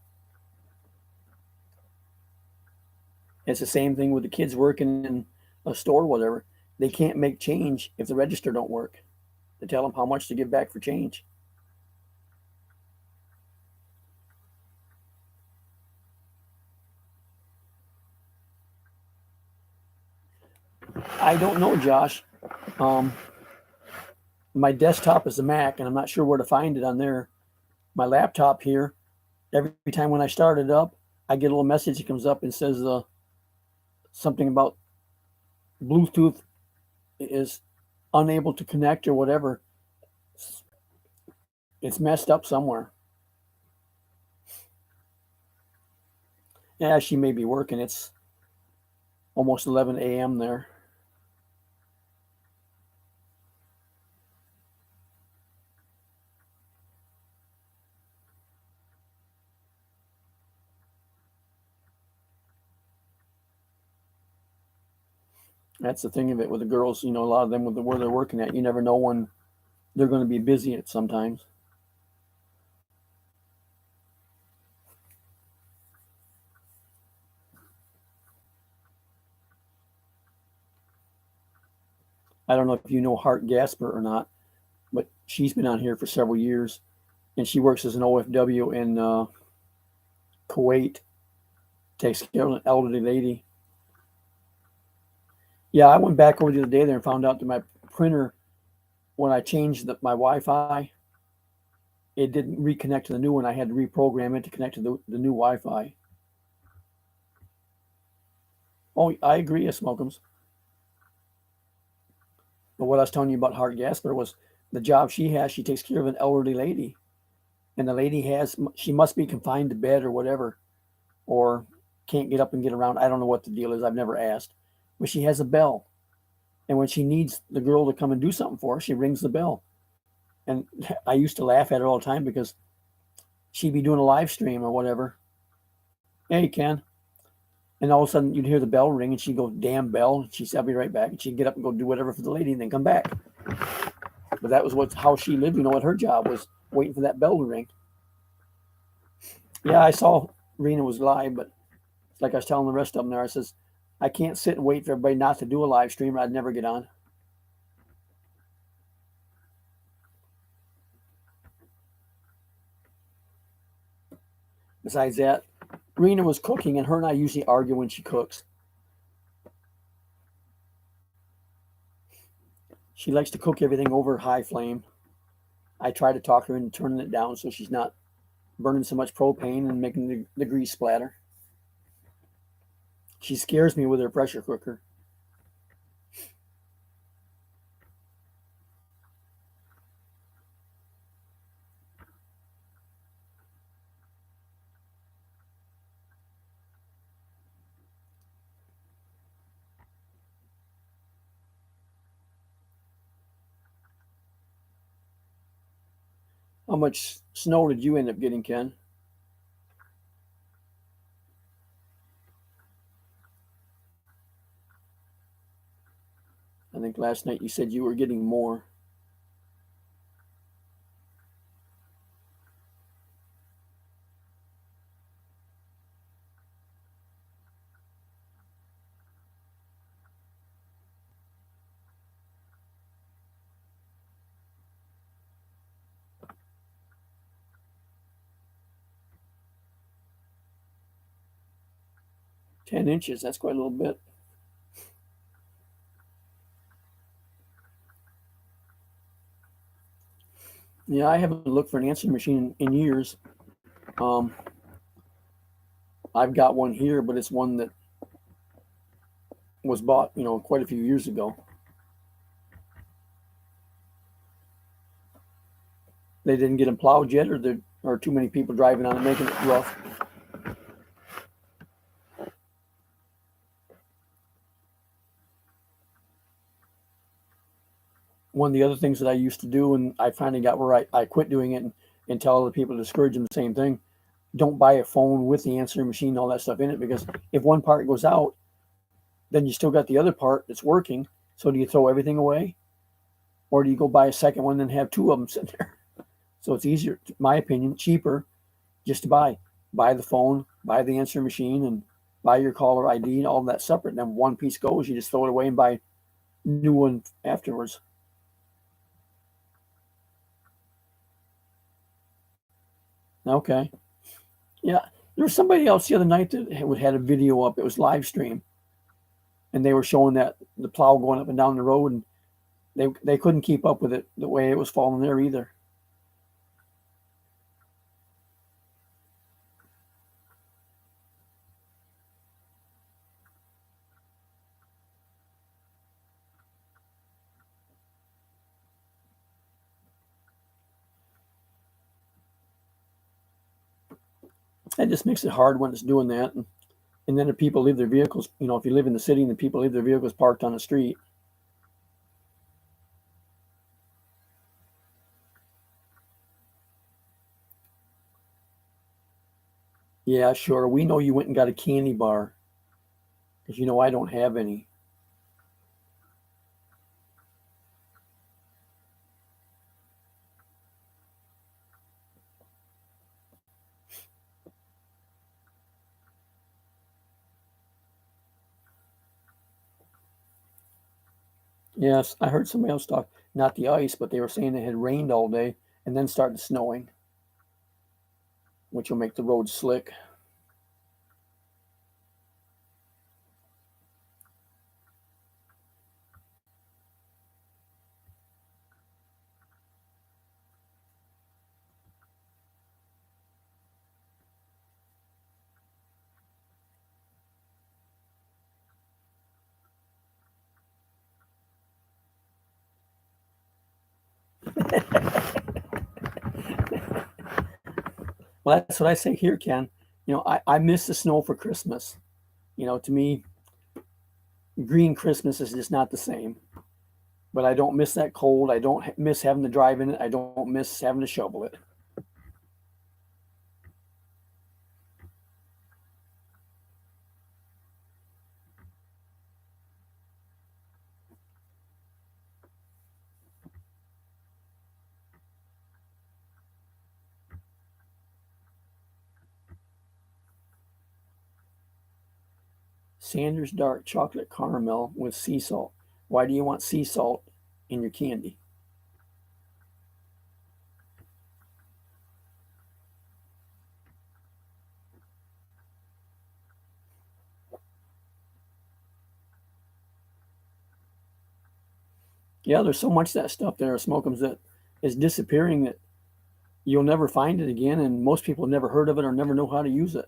It's the same thing with the kids working in a store or whatever. They can't make change if the register don't work. They tell them how much to give back for change. I don't know, Josh. My desktop is a Mac, and I'm not sure where to find it on there. My laptop here, every time when I start it up, I get a little message that comes up and says something about Bluetooth is unable to connect or whatever. It's messed up somewhere. Yeah, she may be working. It's almost 11 a.m. there. That's the thing of it with the girls. A lot of them with where they're working at, you never know when they're going to be busy at sometimes. I don't know if you know Hart Gasper or not, but she's been on here for several years, and she works as an OFW in Kuwait. Takes care of an elderly lady. Yeah, I went back over the other day there and found out that my printer, when I changed my Wi-Fi, it didn't reconnect to the new one. I had to reprogram it to connect to the new Wi-Fi. Oh, I agree, Smokums. But what I was telling you about Hart Gasper was the job she has. She takes care of an elderly lady, and the lady she must be confined to bed or whatever, or can't get up and get around. I don't know what the deal is. I've never asked, but she has a bell, and when she needs the girl to come and do something for her, she rings the bell. And I used to laugh at her all the time because she'd be doing a live stream or whatever. Hey, Ken. And all of a sudden, you'd hear the bell ring, and she'd go, "Damn bell!" And she'd say, "I'll be right back." And she'd get up and go do whatever for the lady, and then come back. But that was how she lived. What her job was, waiting for that bell to ring. Yeah, I saw Rena was live, but Like I was telling the rest of them there, I says, I can't sit and wait for everybody not to do a live stream. I'd never get on. Besides that, Rena was cooking, and her and I usually argue when she cooks. She likes to cook everything over high flame. I try to talk her into turning it down so she's not burning so much propane and making the grease splatter. She scares me with her pressure cooker. How much snow did you end up getting, Ken? I think last night you said you were getting more. $10. That's quite a little bit. Yeah, I haven't looked for an answering machine in years. Um, I've got one here, but it's one that was bought, quite a few years ago. They didn't get them plowed yet, or there are too many people driving on it, making it rough. One of the other things that I used to do, and I finally got where I quit doing it and tell other people to discourage them the same thing. Don't buy a phone with the answering machine and all that stuff in it, because if one part goes out, then you still got the other part that's working. So do you throw everything away? Or do you go buy a second one and have two of them sitting there? So it's easier, in my opinion, cheaper just to buy the phone, buy the answering machine, and buy your caller ID and all that separate. And then one piece goes, you just throw it away and buy a new one afterwards. Okay. Yeah. There was somebody else the other night that had a video up. It was live stream, and they were showing that the plow going up and down the road, and they couldn't keep up with it the way it was falling there either. That just makes it hard when it's doing that. And then the people leave their vehicles, if you live in the city and the people leave their vehicles parked on the street. Yeah, sure. We know you went and got a candy bar because I don't have any. Yes, I heard somebody else talk, not the ice, but they were saying it had rained all day and then started snowing, which will make the roads slick. Well, that's what I say here, Ken. I miss the snow for Christmas. To me, green Christmas is just not the same. But I don't miss that cold. I don't miss having to drive in it. I don't miss having to shovel it. Sanders dark chocolate caramel with sea salt. Why do you want sea salt in your candy? Yeah, there's so much of that stuff there, smokums, that is disappearing that you'll never find it again, and most people have never heard of it or never know how to use it.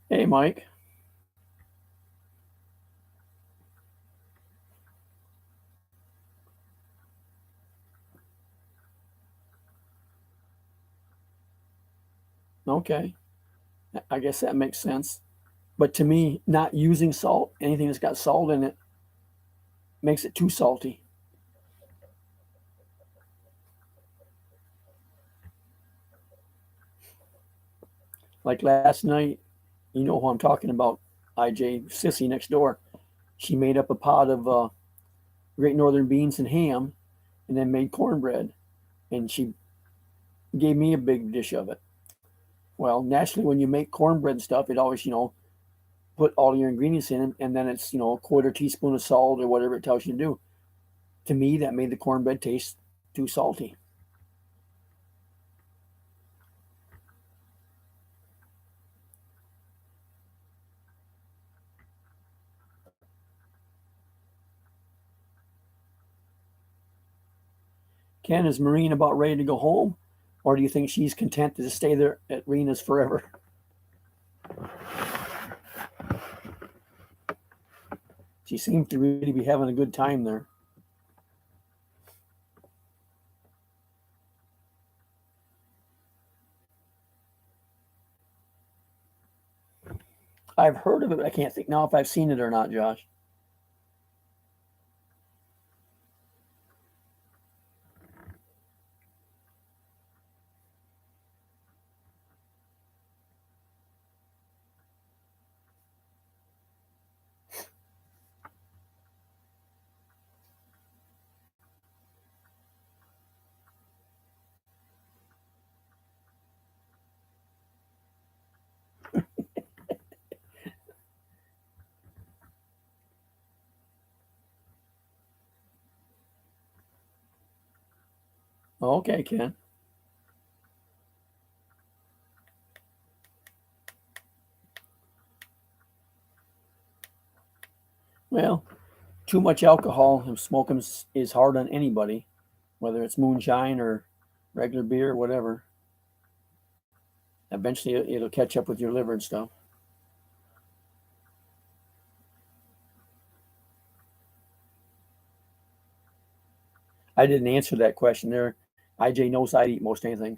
Hey, Mike. Okay, I guess that makes sense. But to me, not using salt, anything that's got salt in it, makes it too salty. Like last night, you know who I'm talking about, IJ, Sissy next door. She made up a pot of Great Northern beans and ham, and then made cornbread, and she gave me a big dish of it. Well, naturally, when you make cornbread and stuff, it always, put all your ingredients in it, and then it's, a quarter teaspoon of salt or whatever it tells you to do. To me, that made the cornbread taste too salty. Ken, is Marine about ready to go home? Or do you think she's content to stay there at Rena's forever? She seems to really be having a good time there. I've heard of it, but I can't think now if I've seen it or not, Josh. Okay, Ken. Well, too much alcohol and smoking is hard on anybody, whether it's moonshine or regular beer or whatever. Eventually, it'll catch up with your liver and stuff. I didn't answer that question there. IJ knows I'd eat most anything.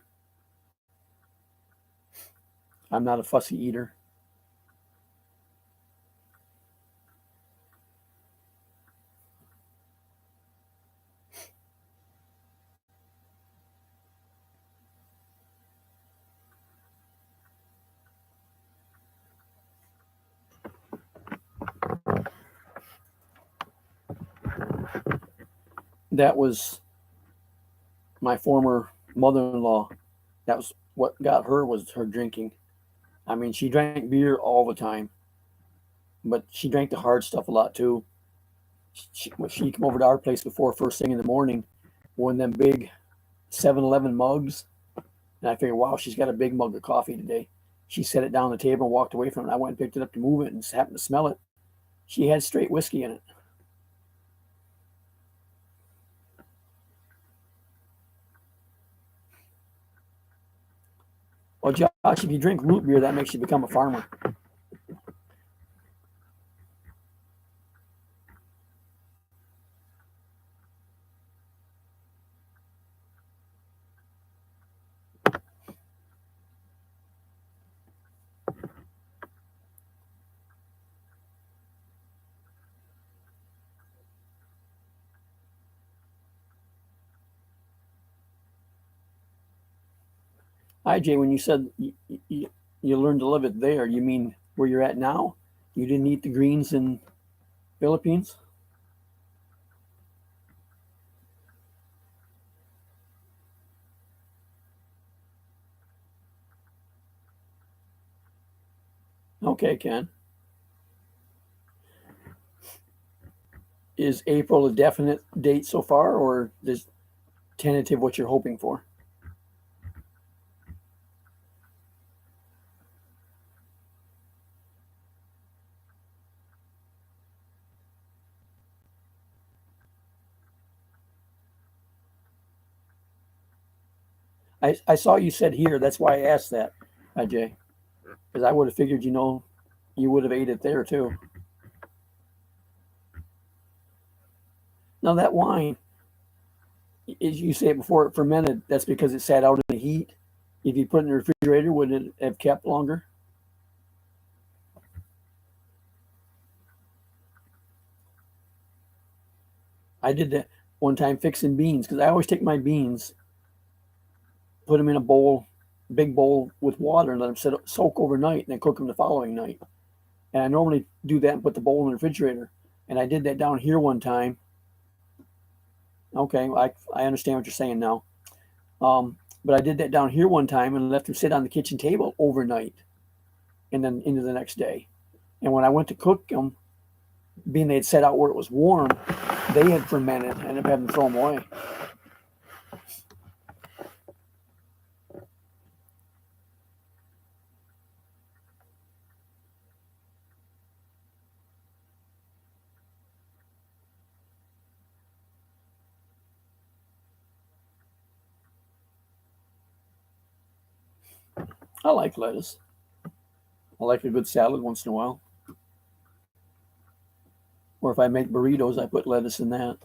I'm not a fussy eater. That was my former mother-in-law. That was what got her, was her drinking. I mean, she drank beer all the time, but she drank the hard stuff a lot too. When she came over to our place before first thing in the morning, one of them big 7-Eleven mugs, and I figured, wow, she's got a big mug of coffee today. She set it down on the table and walked away from it. I went and picked it up to move it and happened to smell it. She had straight whiskey in it. Well, Josh, if you drink root beer, that makes you become a farmer. IJ, when you said you learned to live it there, you mean where you're at now? You didn't eat the greens in Philippines? Okay, Ken. Is April a definite date so far, or is tentative what you're hoping for? I saw you said here. That's why I asked that, Jay, because I would have figured, you would have ate it there too. Now that wine, as you say it before it fermented, that's because it sat out in the heat. If you put it in the refrigerator, would it have kept longer? I did that one time fixing beans because I always take my beans, put them in a bowl, big bowl with water, and let them soak overnight, and then cook them the following night. And I normally do that and put the bowl in the refrigerator. And I did that down here one time. Okay, I understand what you're saying now. But I did that down here one time and left them sit on the kitchen table overnight and then into the next day. And when I went to cook them, being they had set out where it was warm, they had fermented. I ended up having to throw them away. I like lettuce. I like a good salad once in a while. Or if I make burritos, I put lettuce in that.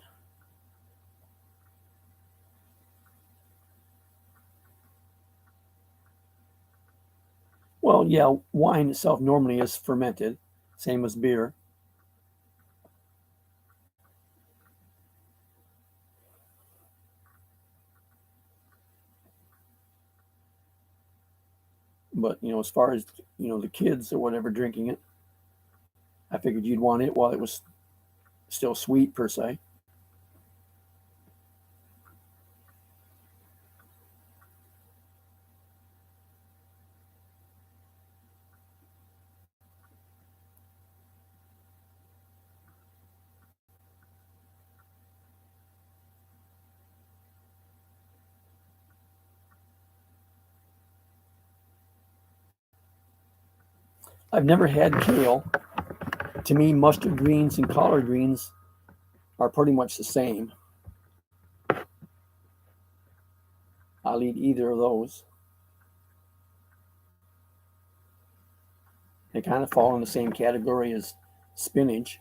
Well, yeah, wine itself normally is fermented, same as beer. But as far as the kids or whatever drinking it, I figured you'd want it while it was still sweet per se. I've never had kale. To me, mustard greens and collard greens are pretty much the same. I'll eat either of those. They kind of fall in the same category as spinach.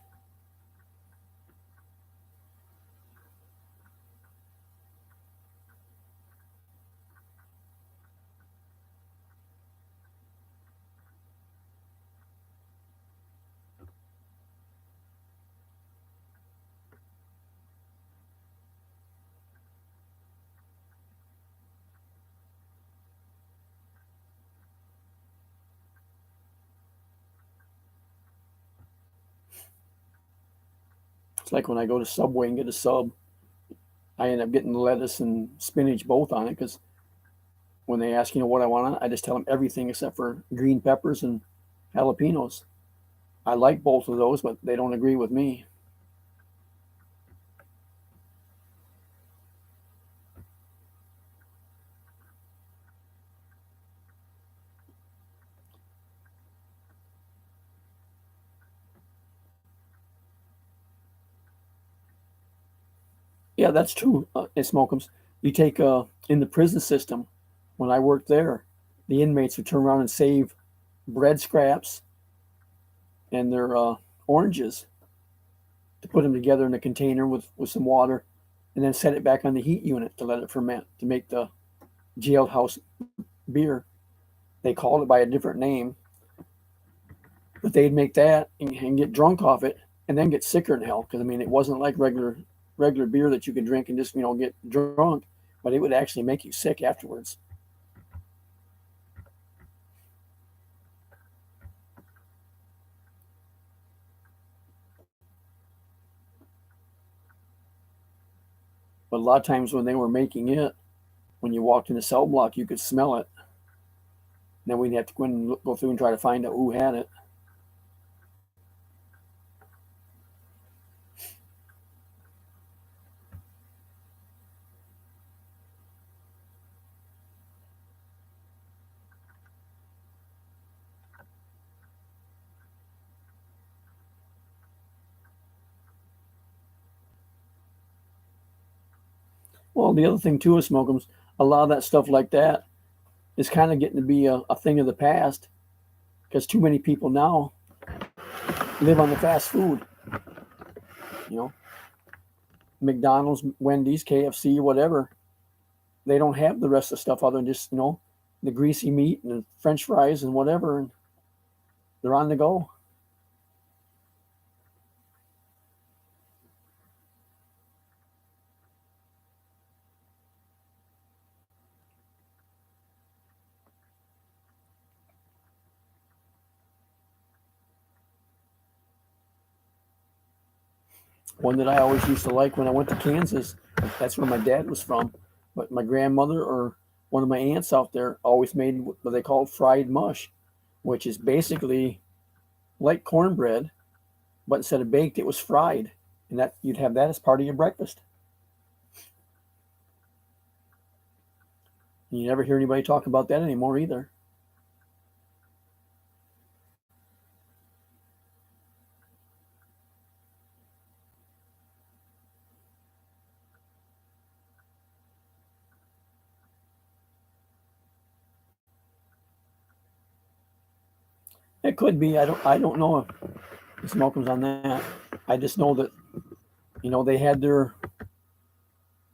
It's like when I go to Subway and get a sub, I end up getting lettuce and spinach both on it because when they ask, what I want on it, I just tell them everything except for green peppers and jalapenos. I like both of those, but they don't agree with me. Yeah, that's true. In Smokums, you take in the prison system. When I worked there, the inmates would turn around and save bread scraps and their oranges to put them together in a container with some water, and then set it back on the heat unit to let it ferment to make the jailhouse beer. They called it by a different name, but they'd make that and get drunk off it, and then get sicker than hell because it wasn't like regular beer that you could drink and just get drunk, but it would actually make you sick afterwards. But a lot of times when they were making it, when you walked in the cell block, you could smell it. And then we'd have to go through and try to find out who had it. Well, the other thing too is Smokums, a lot of that stuff like that is kind of getting to be a thing of the past because too many people now live on the fast food. You know, McDonald's, Wendy's, KFC, whatever. They don't have the rest of the stuff other than just the greasy meat and the French fries and whatever, and they're on the go. One that I always used to like when I went to Kansas, that's where my dad was from, but my grandmother or one of my aunts out there always made what they called fried mush, which is basically like cornbread, but instead of baked, it was fried, and that you'd have that as part of your breakfast. And you never hear anybody talk about that anymore either. It could be. I don't know if Malcolm's on that. I just know that they had their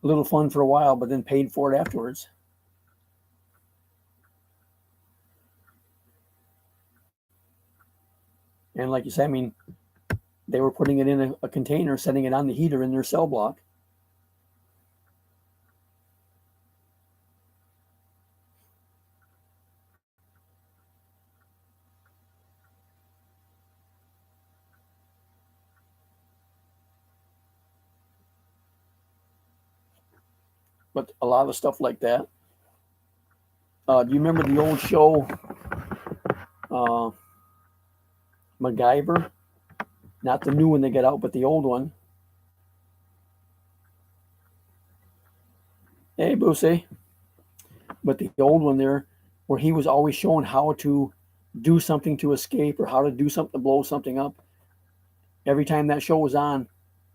little fun for a while, but then paid for it afterwards. And like you said, I mean, they were putting it in a container, setting it on the heater in their cell block. But a lot of stuff like that. Do you remember the old show, uh, MacGyver? Not the new one they got out, but the old one. Hey, Boosie. But the old one there, where he was always showing how to do something to escape or how to do something to blow something up. Every time that show was on,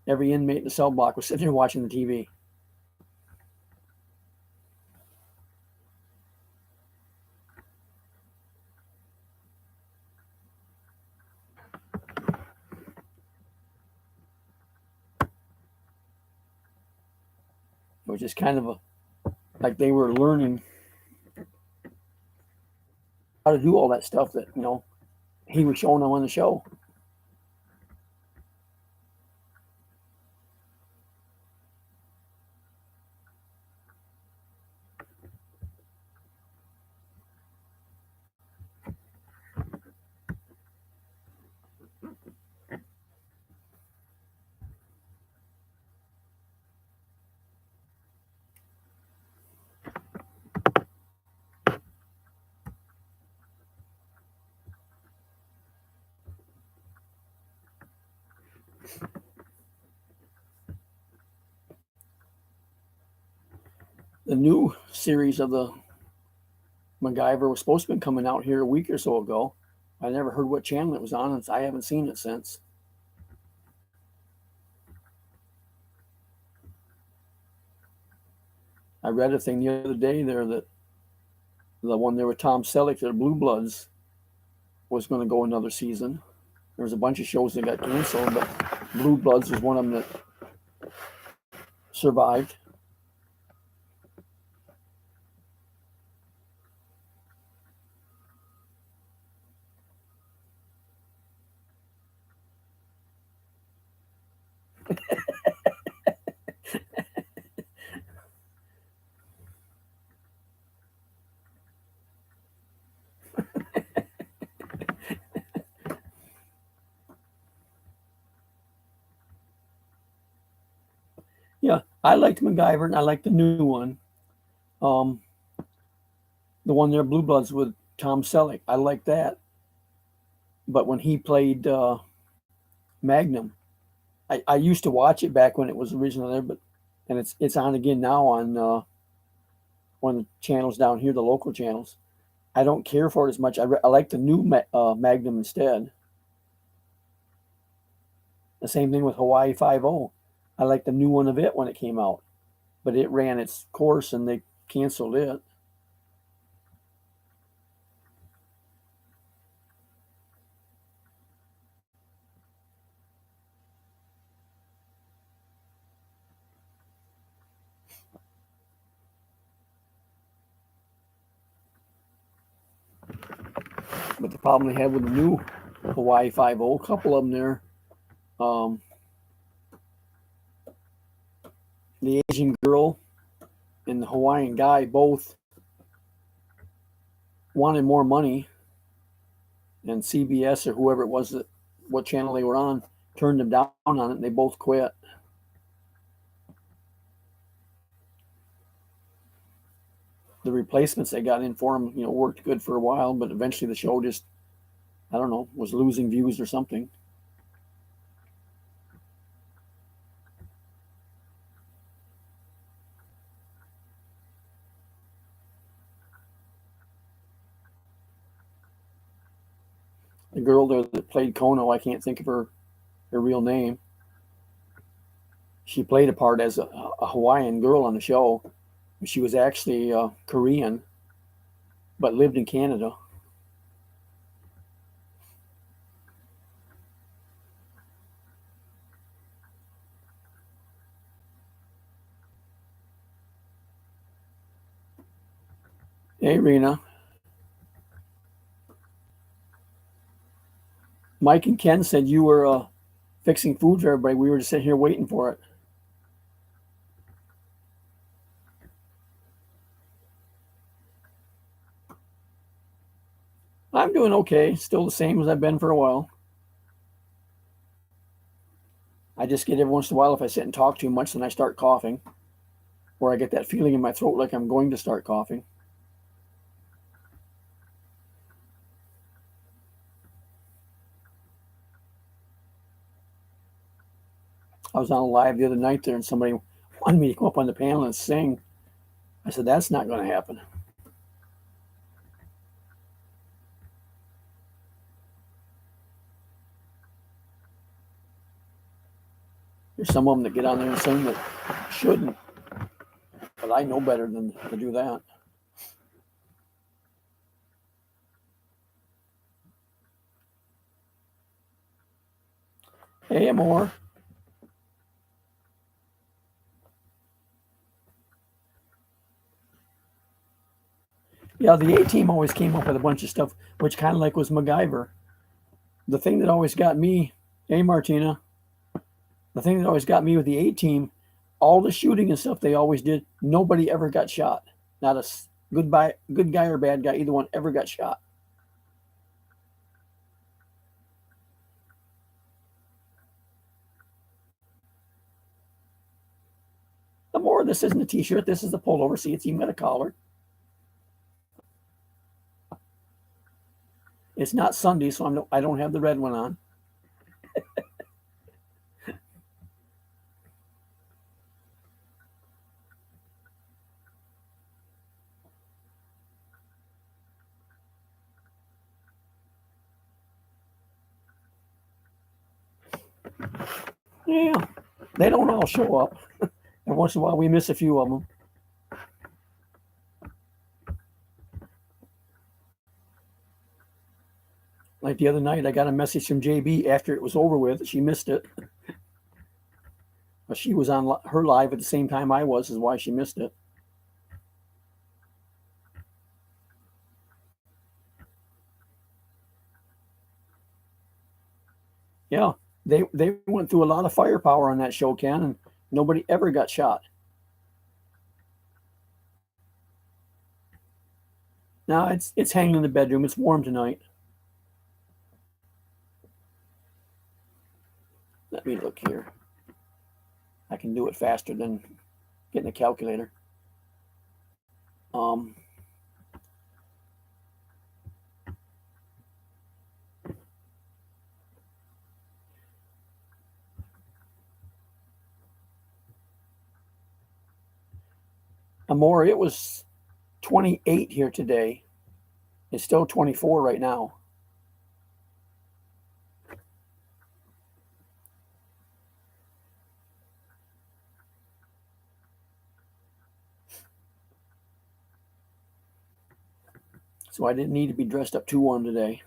every inmate in the cell block was sitting there watching the TV. It was just kind of like they were learning how to do all that stuff that he was showing them on the show. The new series of the MacGyver was supposed to be coming out here a week or so ago. I never heard what channel it was on, and I haven't seen it since. I read a thing the other day there that the one there with Tom Selleck, their Blue Bloods, was going to go another season. There was a bunch of shows that got canceled, but Blue Bloods was one of them that survived. Yeah, I liked MacGyver, and I liked the new one. Um, the one there, Blue Bloods with Tom Selleck, I liked that. But when he played Magnum, I used to watch it back when it was originally there, but and it's on again now on one of the channels down here, the local channels. I don't care for it as much. I like the new Magnum instead. The same thing with Hawaii 5 I like the new one of it when it came out. but it ran its course and they canceled it. But the problem they had with the new Hawaii 5.0, a couple of them there, um, the Asian girl and the Hawaiian guy both wanted more money, and CBS or whoever it was that what channel they were on turned them down on it, and they both quit. The replacements they got in for them, worked good for a while, but eventually the show just, I don't know, was losing views or something. The girl there that played Kono, I can't think of her real name. She played a part as a Hawaiian girl on the show. She was actually Korean, but lived in Canada. Hey, Rena. Mike and Ken said you were fixing food for everybody. We were just sitting here waiting for it. I'm doing okay. Still the same as I've been for a while. I just get every once in a while, if I sit and talk too much, then I start coughing, or I get that feeling in my throat like I'm going to start coughing. I was on a live the other night there, and somebody wanted me to come up on the panel and sing. I said, that's not going to happen. There's some of them that get on there and sing that shouldn't, but I know better than to do that. Hey, Amor. Yeah, the A team always came up with a bunch of stuff, which kind of like was MacGyver. The thing that always got me, hey, Martina, the thing that always got me with the A team, all the shooting and stuff they always did, nobody ever got shot. Not a good guy or bad guy, either one ever got shot. Amor, this isn't a t-shirt. This is a pullover. See, it's even got a collar. It's not Sunday, so I don't have the red one on. Yeah, they don't all show up. Every once in a while, we miss a few of them. Like the other night, I got a message from JB after it was over with. She missed it. She was on her live at the same time I was, is why she missed it. Yeah, they went through a lot of firepower on that show, Ken, and nobody ever got shot. Now it's hanging in the bedroom. It's warm tonight. Let me look here. I can do it faster than getting a calculator. Amor, it was 28 here today. It's still 24 right now. So I didn't need to be dressed up too warm today.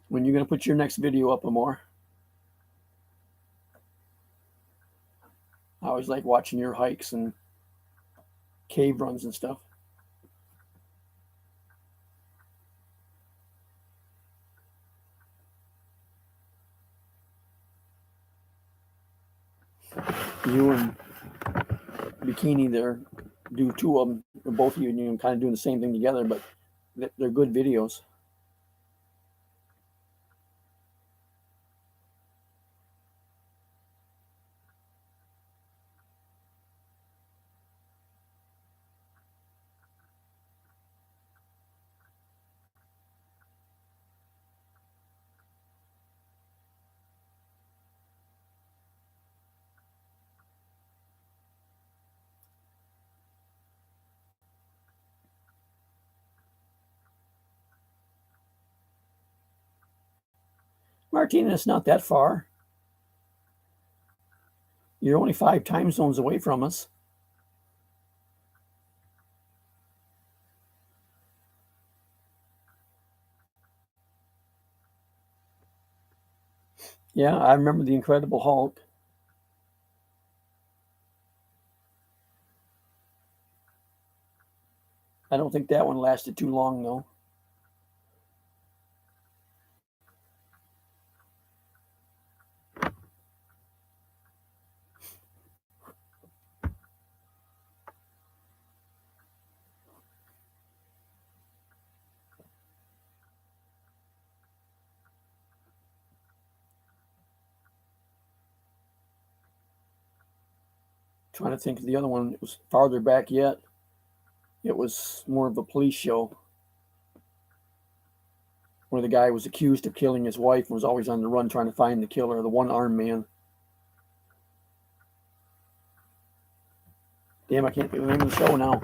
When you're going to put your next video up, Amor? I always like watching your hikes and cave runs and stuff. You and Bikini there do two of them, both of you, kind of doing the same thing together, but they're good videos. Martina, it's not that far. You're only 5 time zones away from us. Yeah, I remember the Incredible Hulk. I don't think that one lasted too long, though. Trying to think of the other one. It was farther back yet. It was more of a police show where the guy was accused of killing his wife and was always on the run trying to find the killer, the one-armed man. Damn, I can't think of the name of the show now.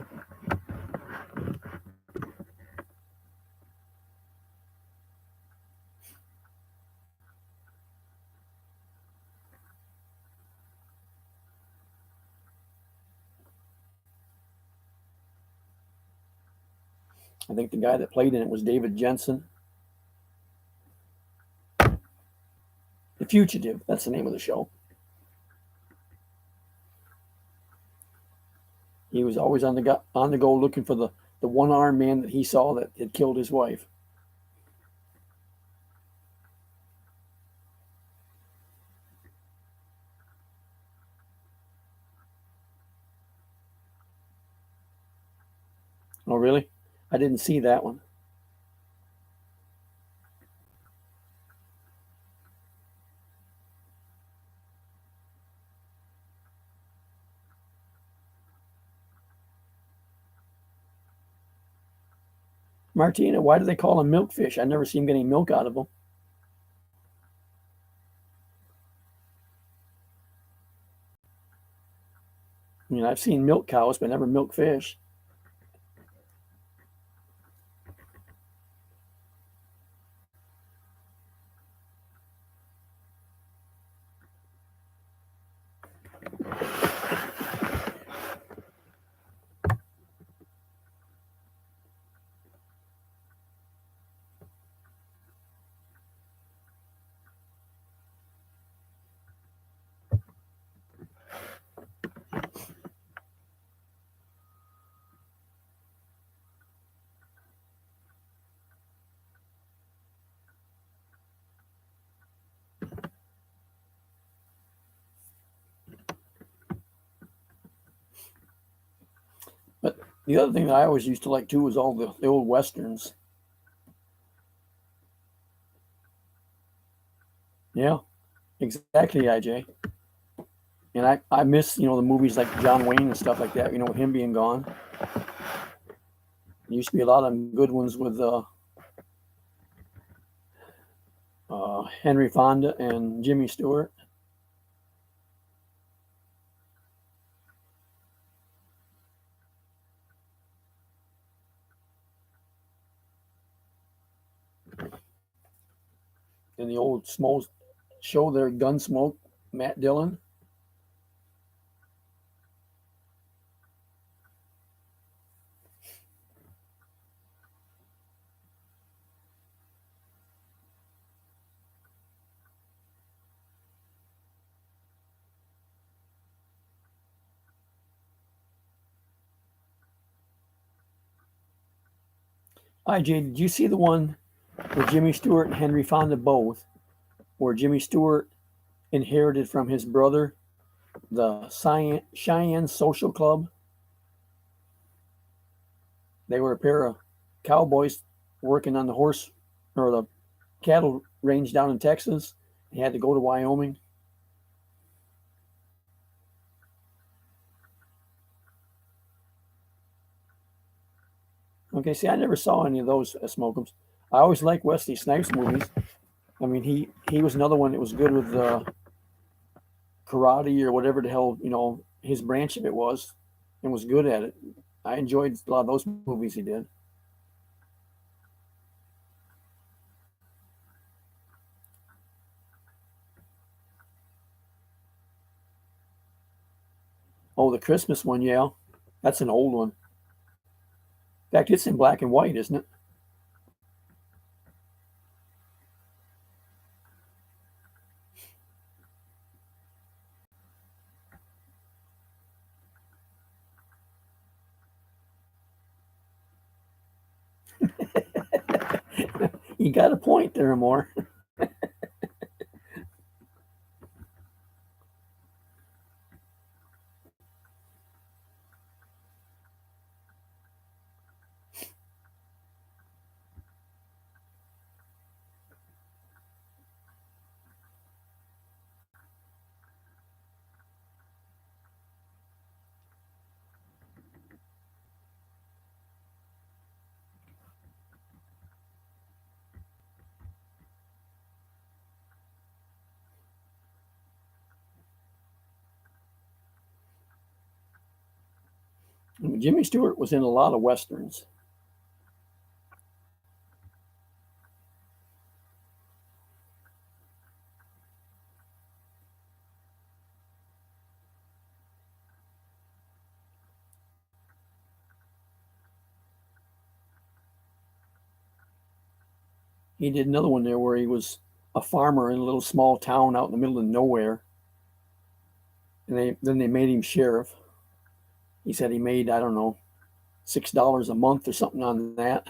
I think the guy that played in it was David Jensen. The Fugitive, that's the name of the show. He was always on the go looking for the one-armed man that he saw that had killed his wife. Oh, really? I didn't see that one. Martina, why do they call them milkfish? I never seen getting milk out of them. I mean, I've seen milk cows, but never milk fish. But the other thing that I always used to like too was all the old westerns. Yeah, exactly, IJ. And I miss, the movies like John Wayne and stuff like that, with him being gone. There used to be a lot of good ones with Henry Fonda and Jimmy Stewart. in the old smoke show there, Gunsmoke, Matt Dillon. IJ, did you see the one with Jimmy Stewart and Henry Fonda both, where Jimmy Stewart inherited from his brother the Cheyenne Social Club? They were a pair of cowboys working on the horse or the cattle range down in Texas. They had to go to Wyoming. Okay, see, I never saw any of those Smokums. I always liked Wesley Snipes movies. I mean, he was another one that was good with karate or whatever the hell his branch of it was, and was good at it. I enjoyed a lot of those movies he did. Oh, the Christmas one, yeah, that's an old one. In fact, it's in black and white, isn't it? You got a point there, more. Jimmy Stewart was in a lot of westerns. He did another one there where he was a farmer in a little small town out in the middle of nowhere, and they made him sheriff. He said he made, I don't know, $6 a month or something on that.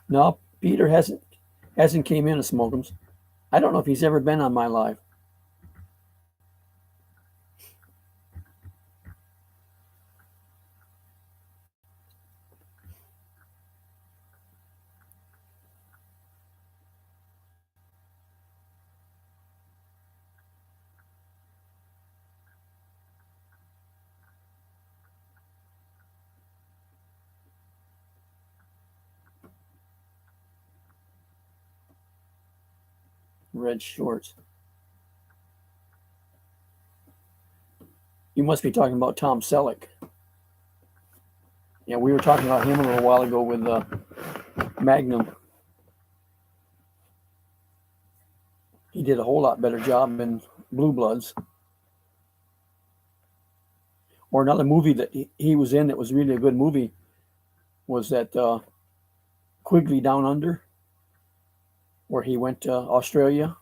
No, Peter hasn't came in a Smokums. I don't know if he's ever been on my live. Red shorts. You must be talking about Tom Selleck. Yeah, we were talking about him a little while ago with Magnum. He did a whole lot better job in Blue Bloods. Or another movie that he was in that was really a good movie was that Quigley Down Under, where he went to Australia.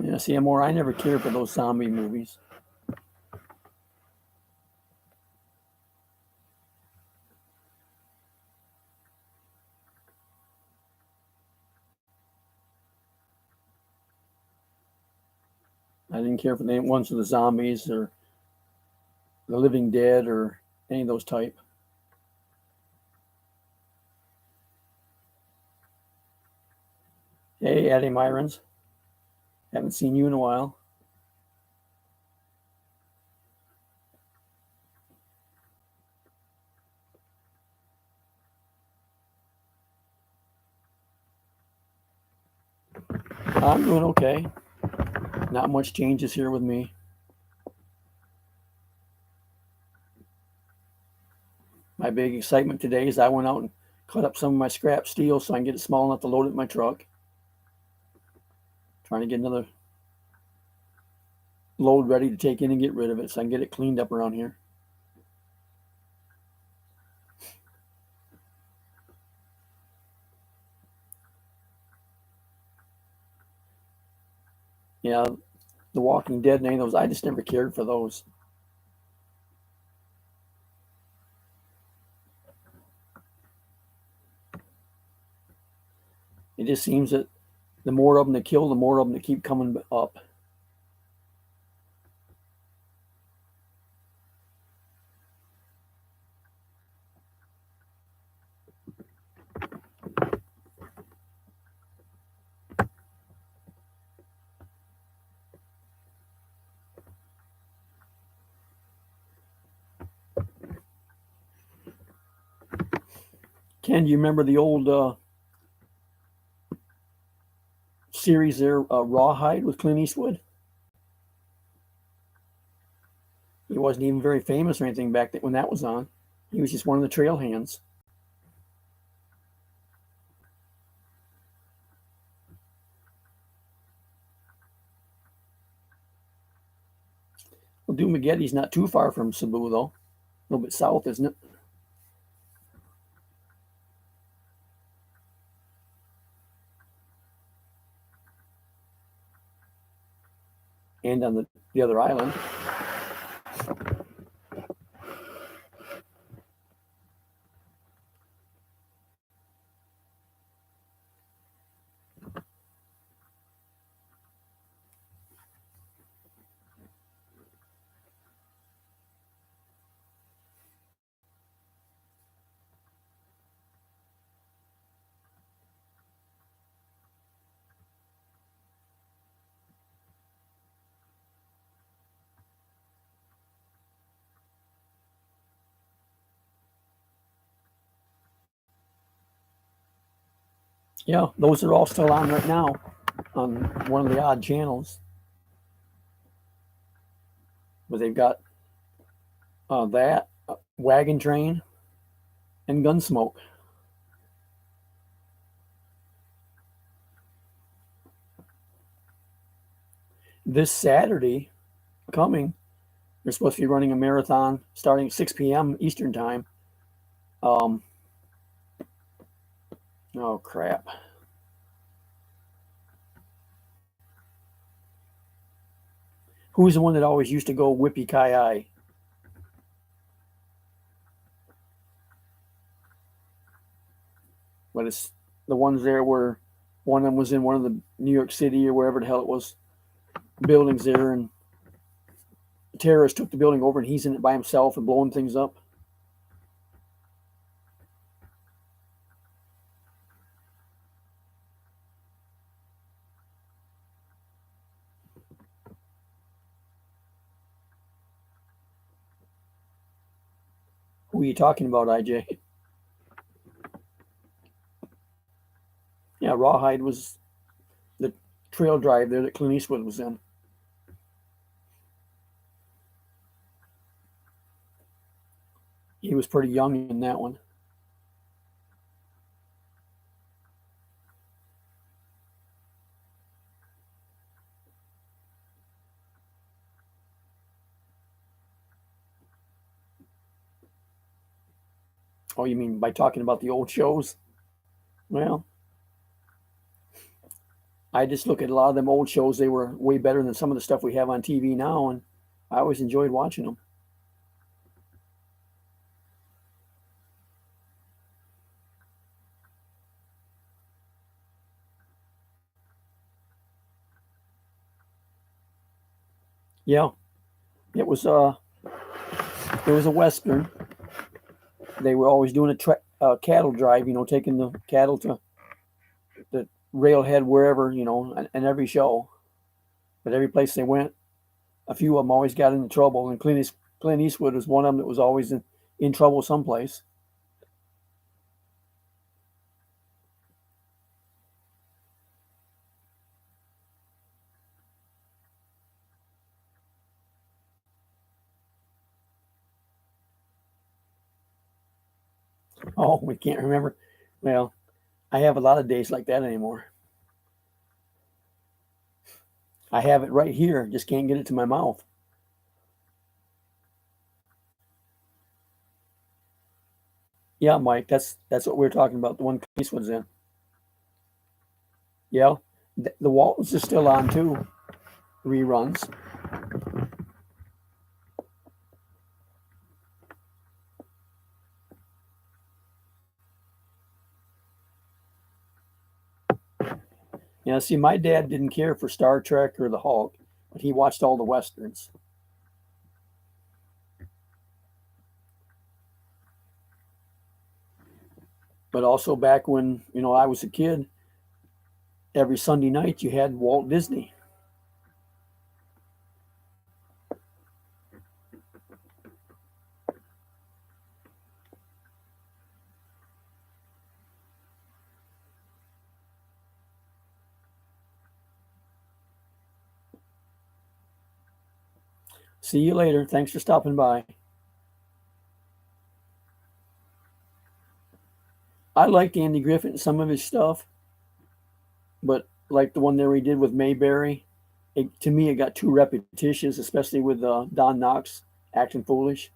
Yeah, see, more. I never cared for those zombie movies. I didn't care for the ones with the zombies or the Living Dead or any of those type. Hey, Addie Myrons. Haven't seen you in a while. I'm doing okay. Not much changes here with me. My big excitement today is I went out and cut up some of my scrap steel so I can get it small enough to load it in my truck. Trying to get another load ready to take in and get rid of it so I can get it cleaned up around here. Yeah, The Walking Dead and any of those, I just never cared for those. It just seems that the more of them they kill, the more of them that keep coming up. Ken, do you remember the old series there, Rawhide with Clint Eastwood? He wasn't even very famous or anything back then when that was on. He was just one of the trail hands. Well, Dumagetti's not too far from Cebu, though. A little bit south, isn't it? And on the other island. Yeah, those are all still on right now on one of the odd channels. But they've got that, Wagon Train, and Gunsmoke. This Saturday coming, they're supposed to be running a marathon starting at 6 p.m. Eastern Time. Oh, crap. Who's the one that always used to go Whippy Kai Ai? But it's the ones there where one of them was in one of the New York City or wherever the hell it was buildings there, and terrorists took the building over, and he's in it by himself and blowing things up. Who are you talking about, IJ? Yeah, Rawhide was the trail drive there that Clint Eastwood was in. He was pretty young in that one. Oh, you mean by talking about the old shows? Well, I just look at a lot of them old shows. They were way better than some of the stuff we have on TV now, and I always enjoyed watching them. Yeah, it was uh it was a western. They were always doing a cattle drive, taking the cattle to the railhead wherever, and every show. But every place they went, a few of them always got into trouble, and Clint Eastwood was one of them that was always in trouble someplace. Oh, we can't remember. Well, I have a lot of days like that anymore. I have it right here, just can't get it to my mouth. Yeah, Mike, that's what we are talking about. The one Clint Eastwood's in. Yeah, the Waltons is still on too. Reruns. Yeah, see, my dad didn't care for Star Trek or the Hulk, but he watched all the westerns. But also back when I was a kid, every Sunday night you had Walt Disney. See you later. Thanks for stopping by. I liked Andy Griffith and some of his stuff, but like the one there he did with Mayberry, to me it got too repetitious, especially with Don Knotts acting foolish.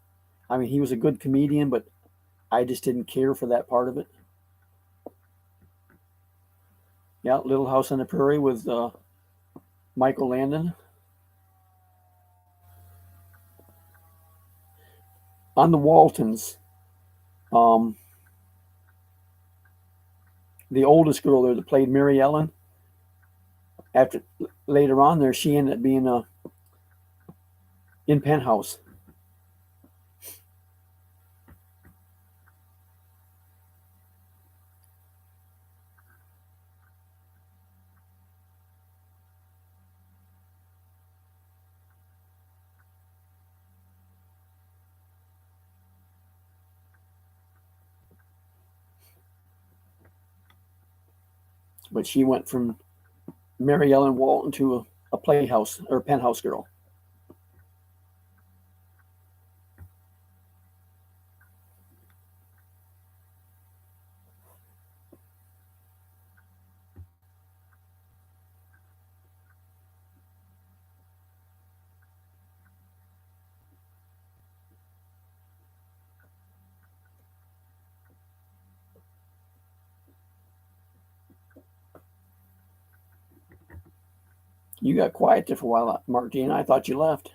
I mean, he was a good comedian, but I just didn't care for that part of it. Yeah, Little House on the Prairie with Michael Landon. On the Waltons, um, the oldest girl there that played Mary Ellen, after later on there, she ended up being in Penthouse. But she went from Mary Ellen Walton to a Playhouse or Penthouse girl. You got quiet there for a while, Martine. I thought you left,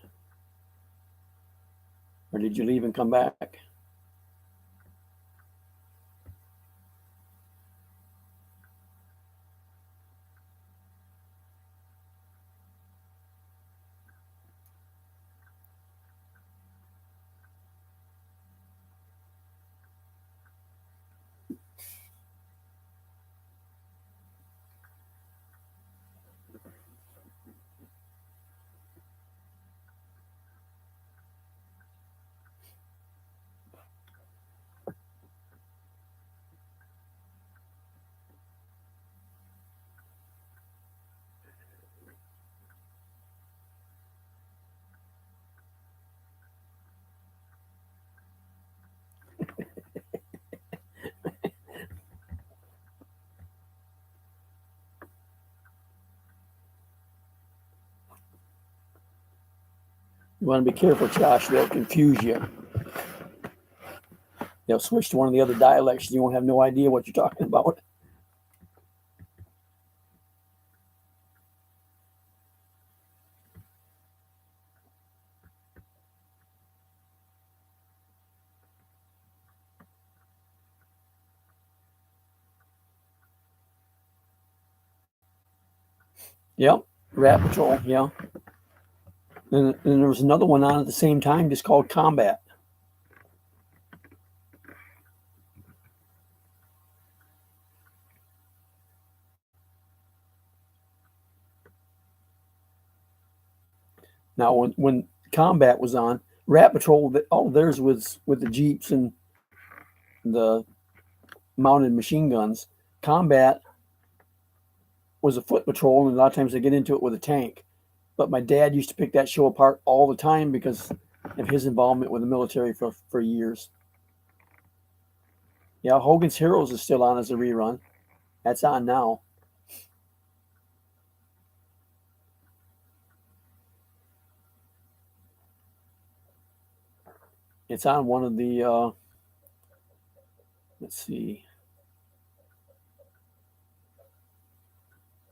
or did you leave and come back? You want to be careful, Josh. They'll confuse you. They'll switch to one of the other dialects. You won't have no idea what you're talking about. Yep. Rat Patrol. Yeah. And there was another one on at the same time, just called Combat. Now, when Combat was on, Rat Patrol, all theirs was with the Jeeps and the mounted machine guns. Combat was a foot patrol, and a lot of times they get into it with a tank. But my dad used to pick that show apart all the time because of his involvement with the military for years. Yeah, Hogan's Heroes is still on as a rerun. That's on now. It's on one of the let's see,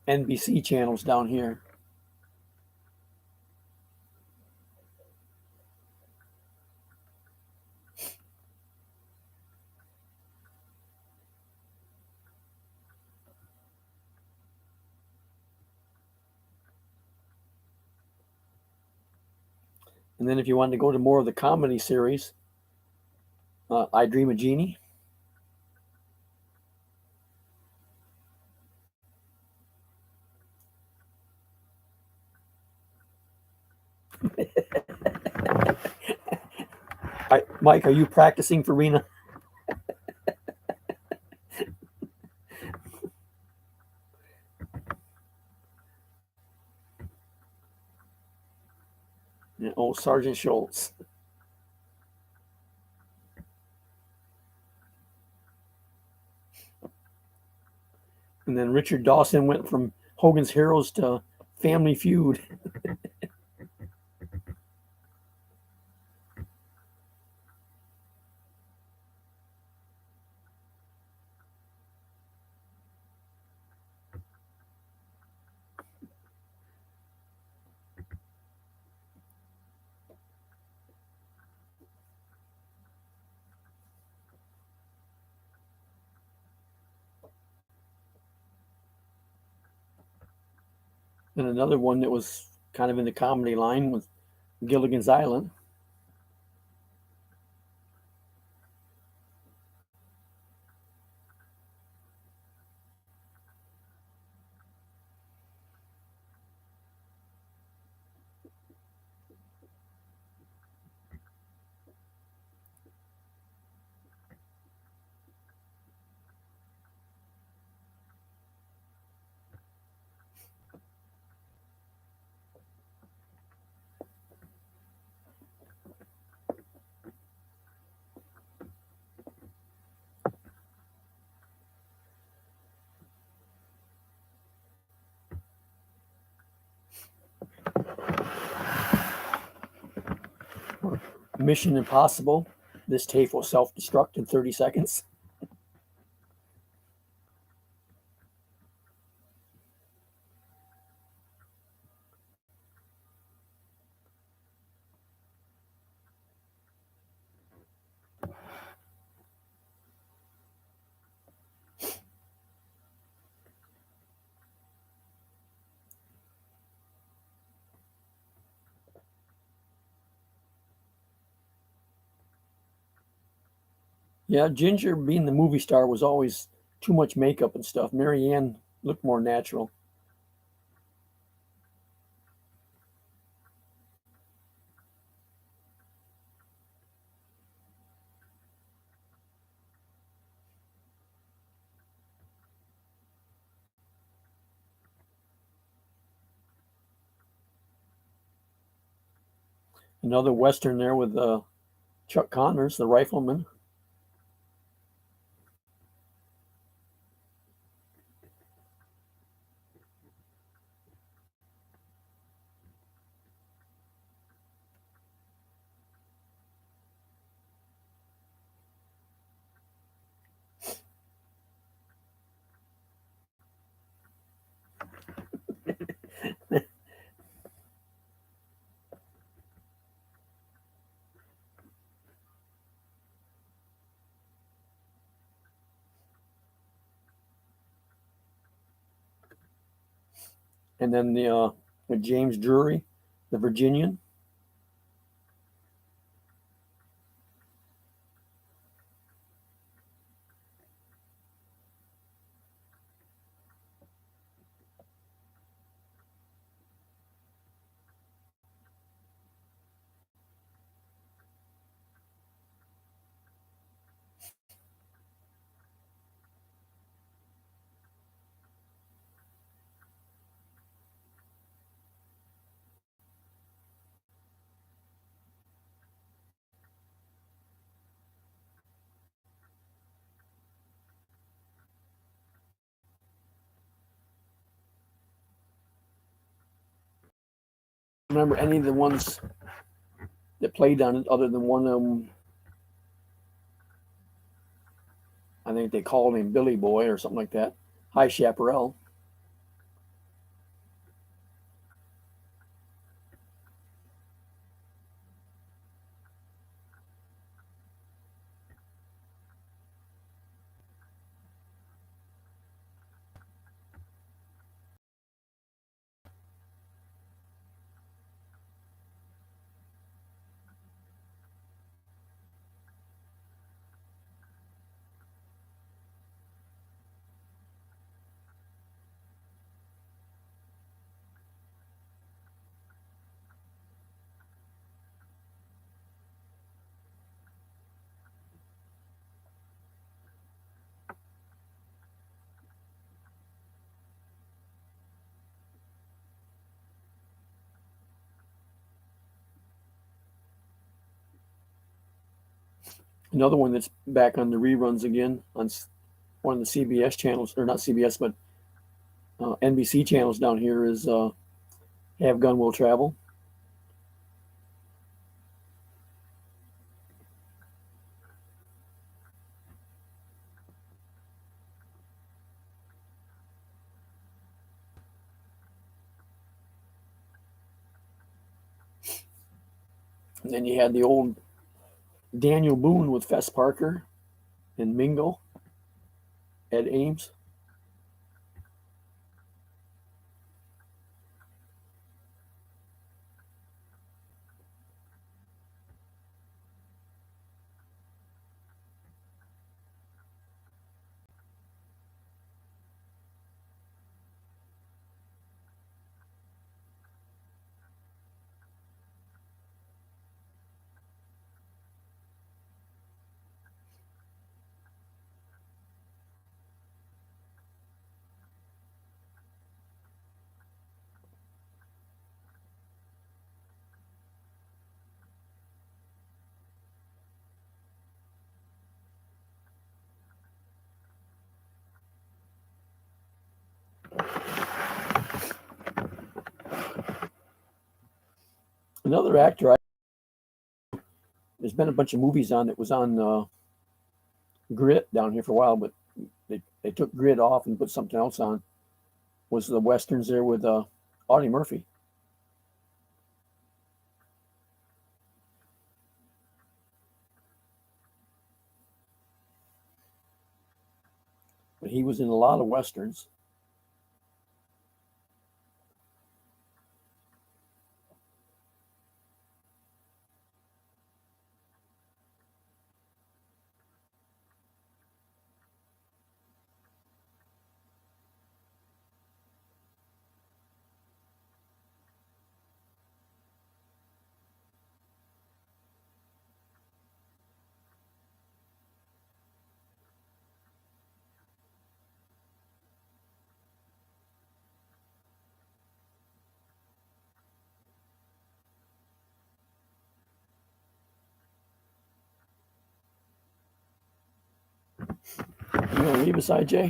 NBC channels down here. And then if you wanted to go to more of the comedy series, I Dream of Jeannie. Mike, are you practicing for Rena? Oh, Sergeant Schultz. And then Richard Dawson went from Hogan's Heroes to Family Feud. And another one that was kind of in the comedy line was Gilligan's Island. Mission Impossible. This tape will self-destruct in 30 seconds. Yeah, Ginger being the movie star was always too much makeup and stuff. Mary Ann looked more natural. Another Western there with Chuck Connors, the rifleman. And then the with James Drury, the Virginian. remember any of the ones that played on it other than one of them. I think they called him Billy Boy or something like that. High Chaparral. Another one that's back on the reruns again on one of the CBS channels, or not CBS, but NBC channels down here is Have Gun Will Travel. And then you had the old Daniel Boone with Fess Parker and Mingo, Ed Ames. Another actor, there's been a bunch of movies on that was on Grit down here for a while, but they took Grit off and put something else on. Was the Westerns there with Audie Murphy. But he was in a lot of Westerns. You want to leave us, IJ?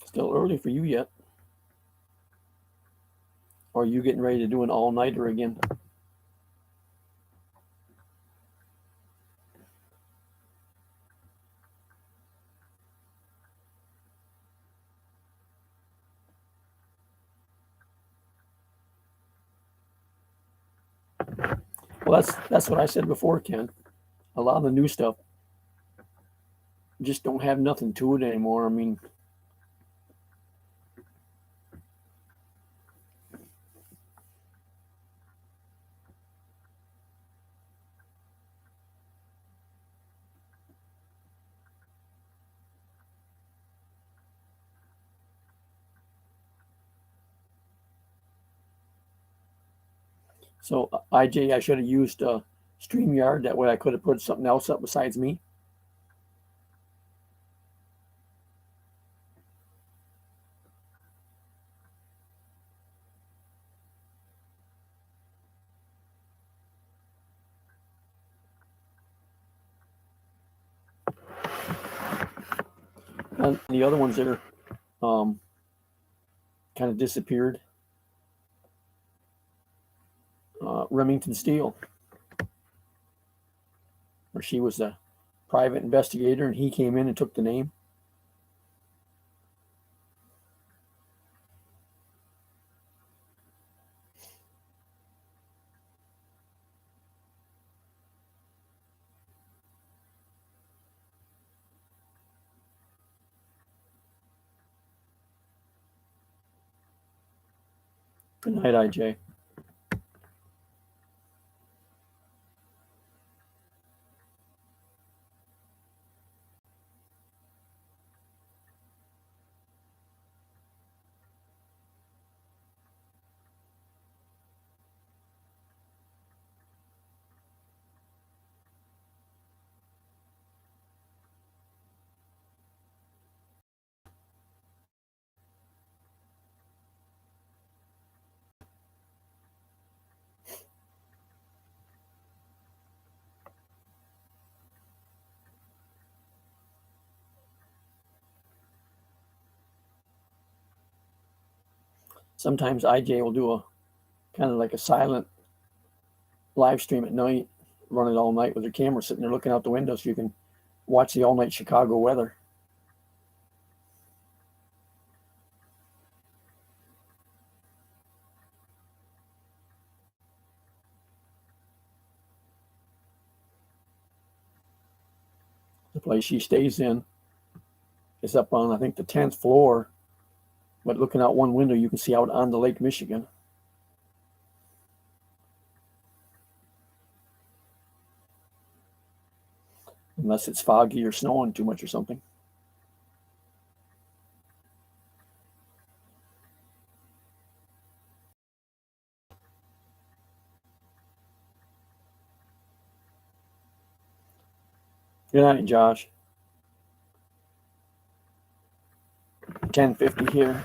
Still early for you yet. Or are you getting ready to do an all-nighter again? Well, that's what I said before, Ken. A lot of the new stuff just don't have nothing to it anymore. I mean, so IJ, I should have used StreamYard. That way I could have put something else up besides me. And the other ones that are kind of disappeared. Remington Steele, where she was a private investigator and he came in and took the name. Good night, IJ. Sometimes IJ will do a kind of like a silent live stream at night, run it all night with her camera sitting there looking out the window so you can watch the all-night Chicago weather. The place she stays in is up on, I think, the 10th floor, but looking out one window, you can see out on the Lake Michigan. Unless it's foggy or snowing too much or something. Good night, Josh. 10:50 here.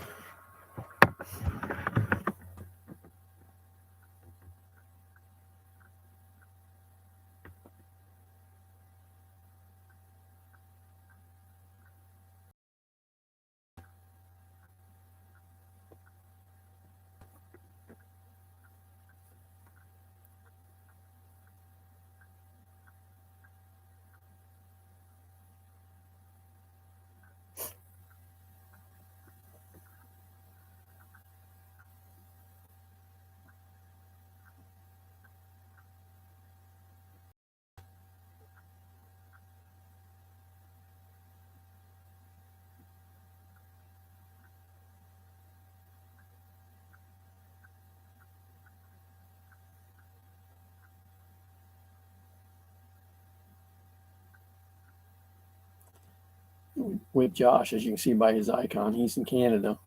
With Josh, as you can see by his icon, he's in Canada,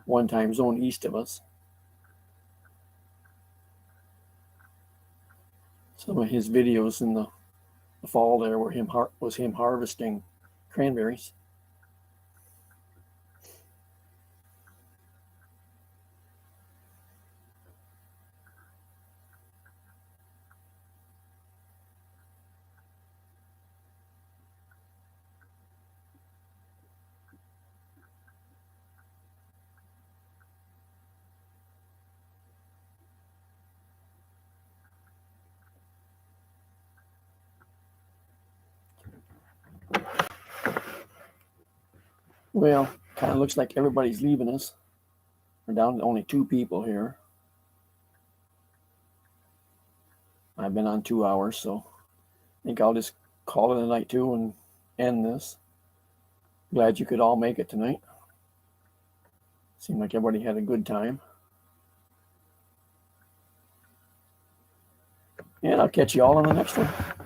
one time zone east of us. Some of his videos in the fall there were him harvesting cranberries. Well, kind of looks like everybody's leaving us. We're down to only 2 people here. I've been on 2 hours, so I think I'll just call it a night too and end this. Glad you could all make it tonight. Seemed like everybody had a good time. And I'll catch you all on the next one.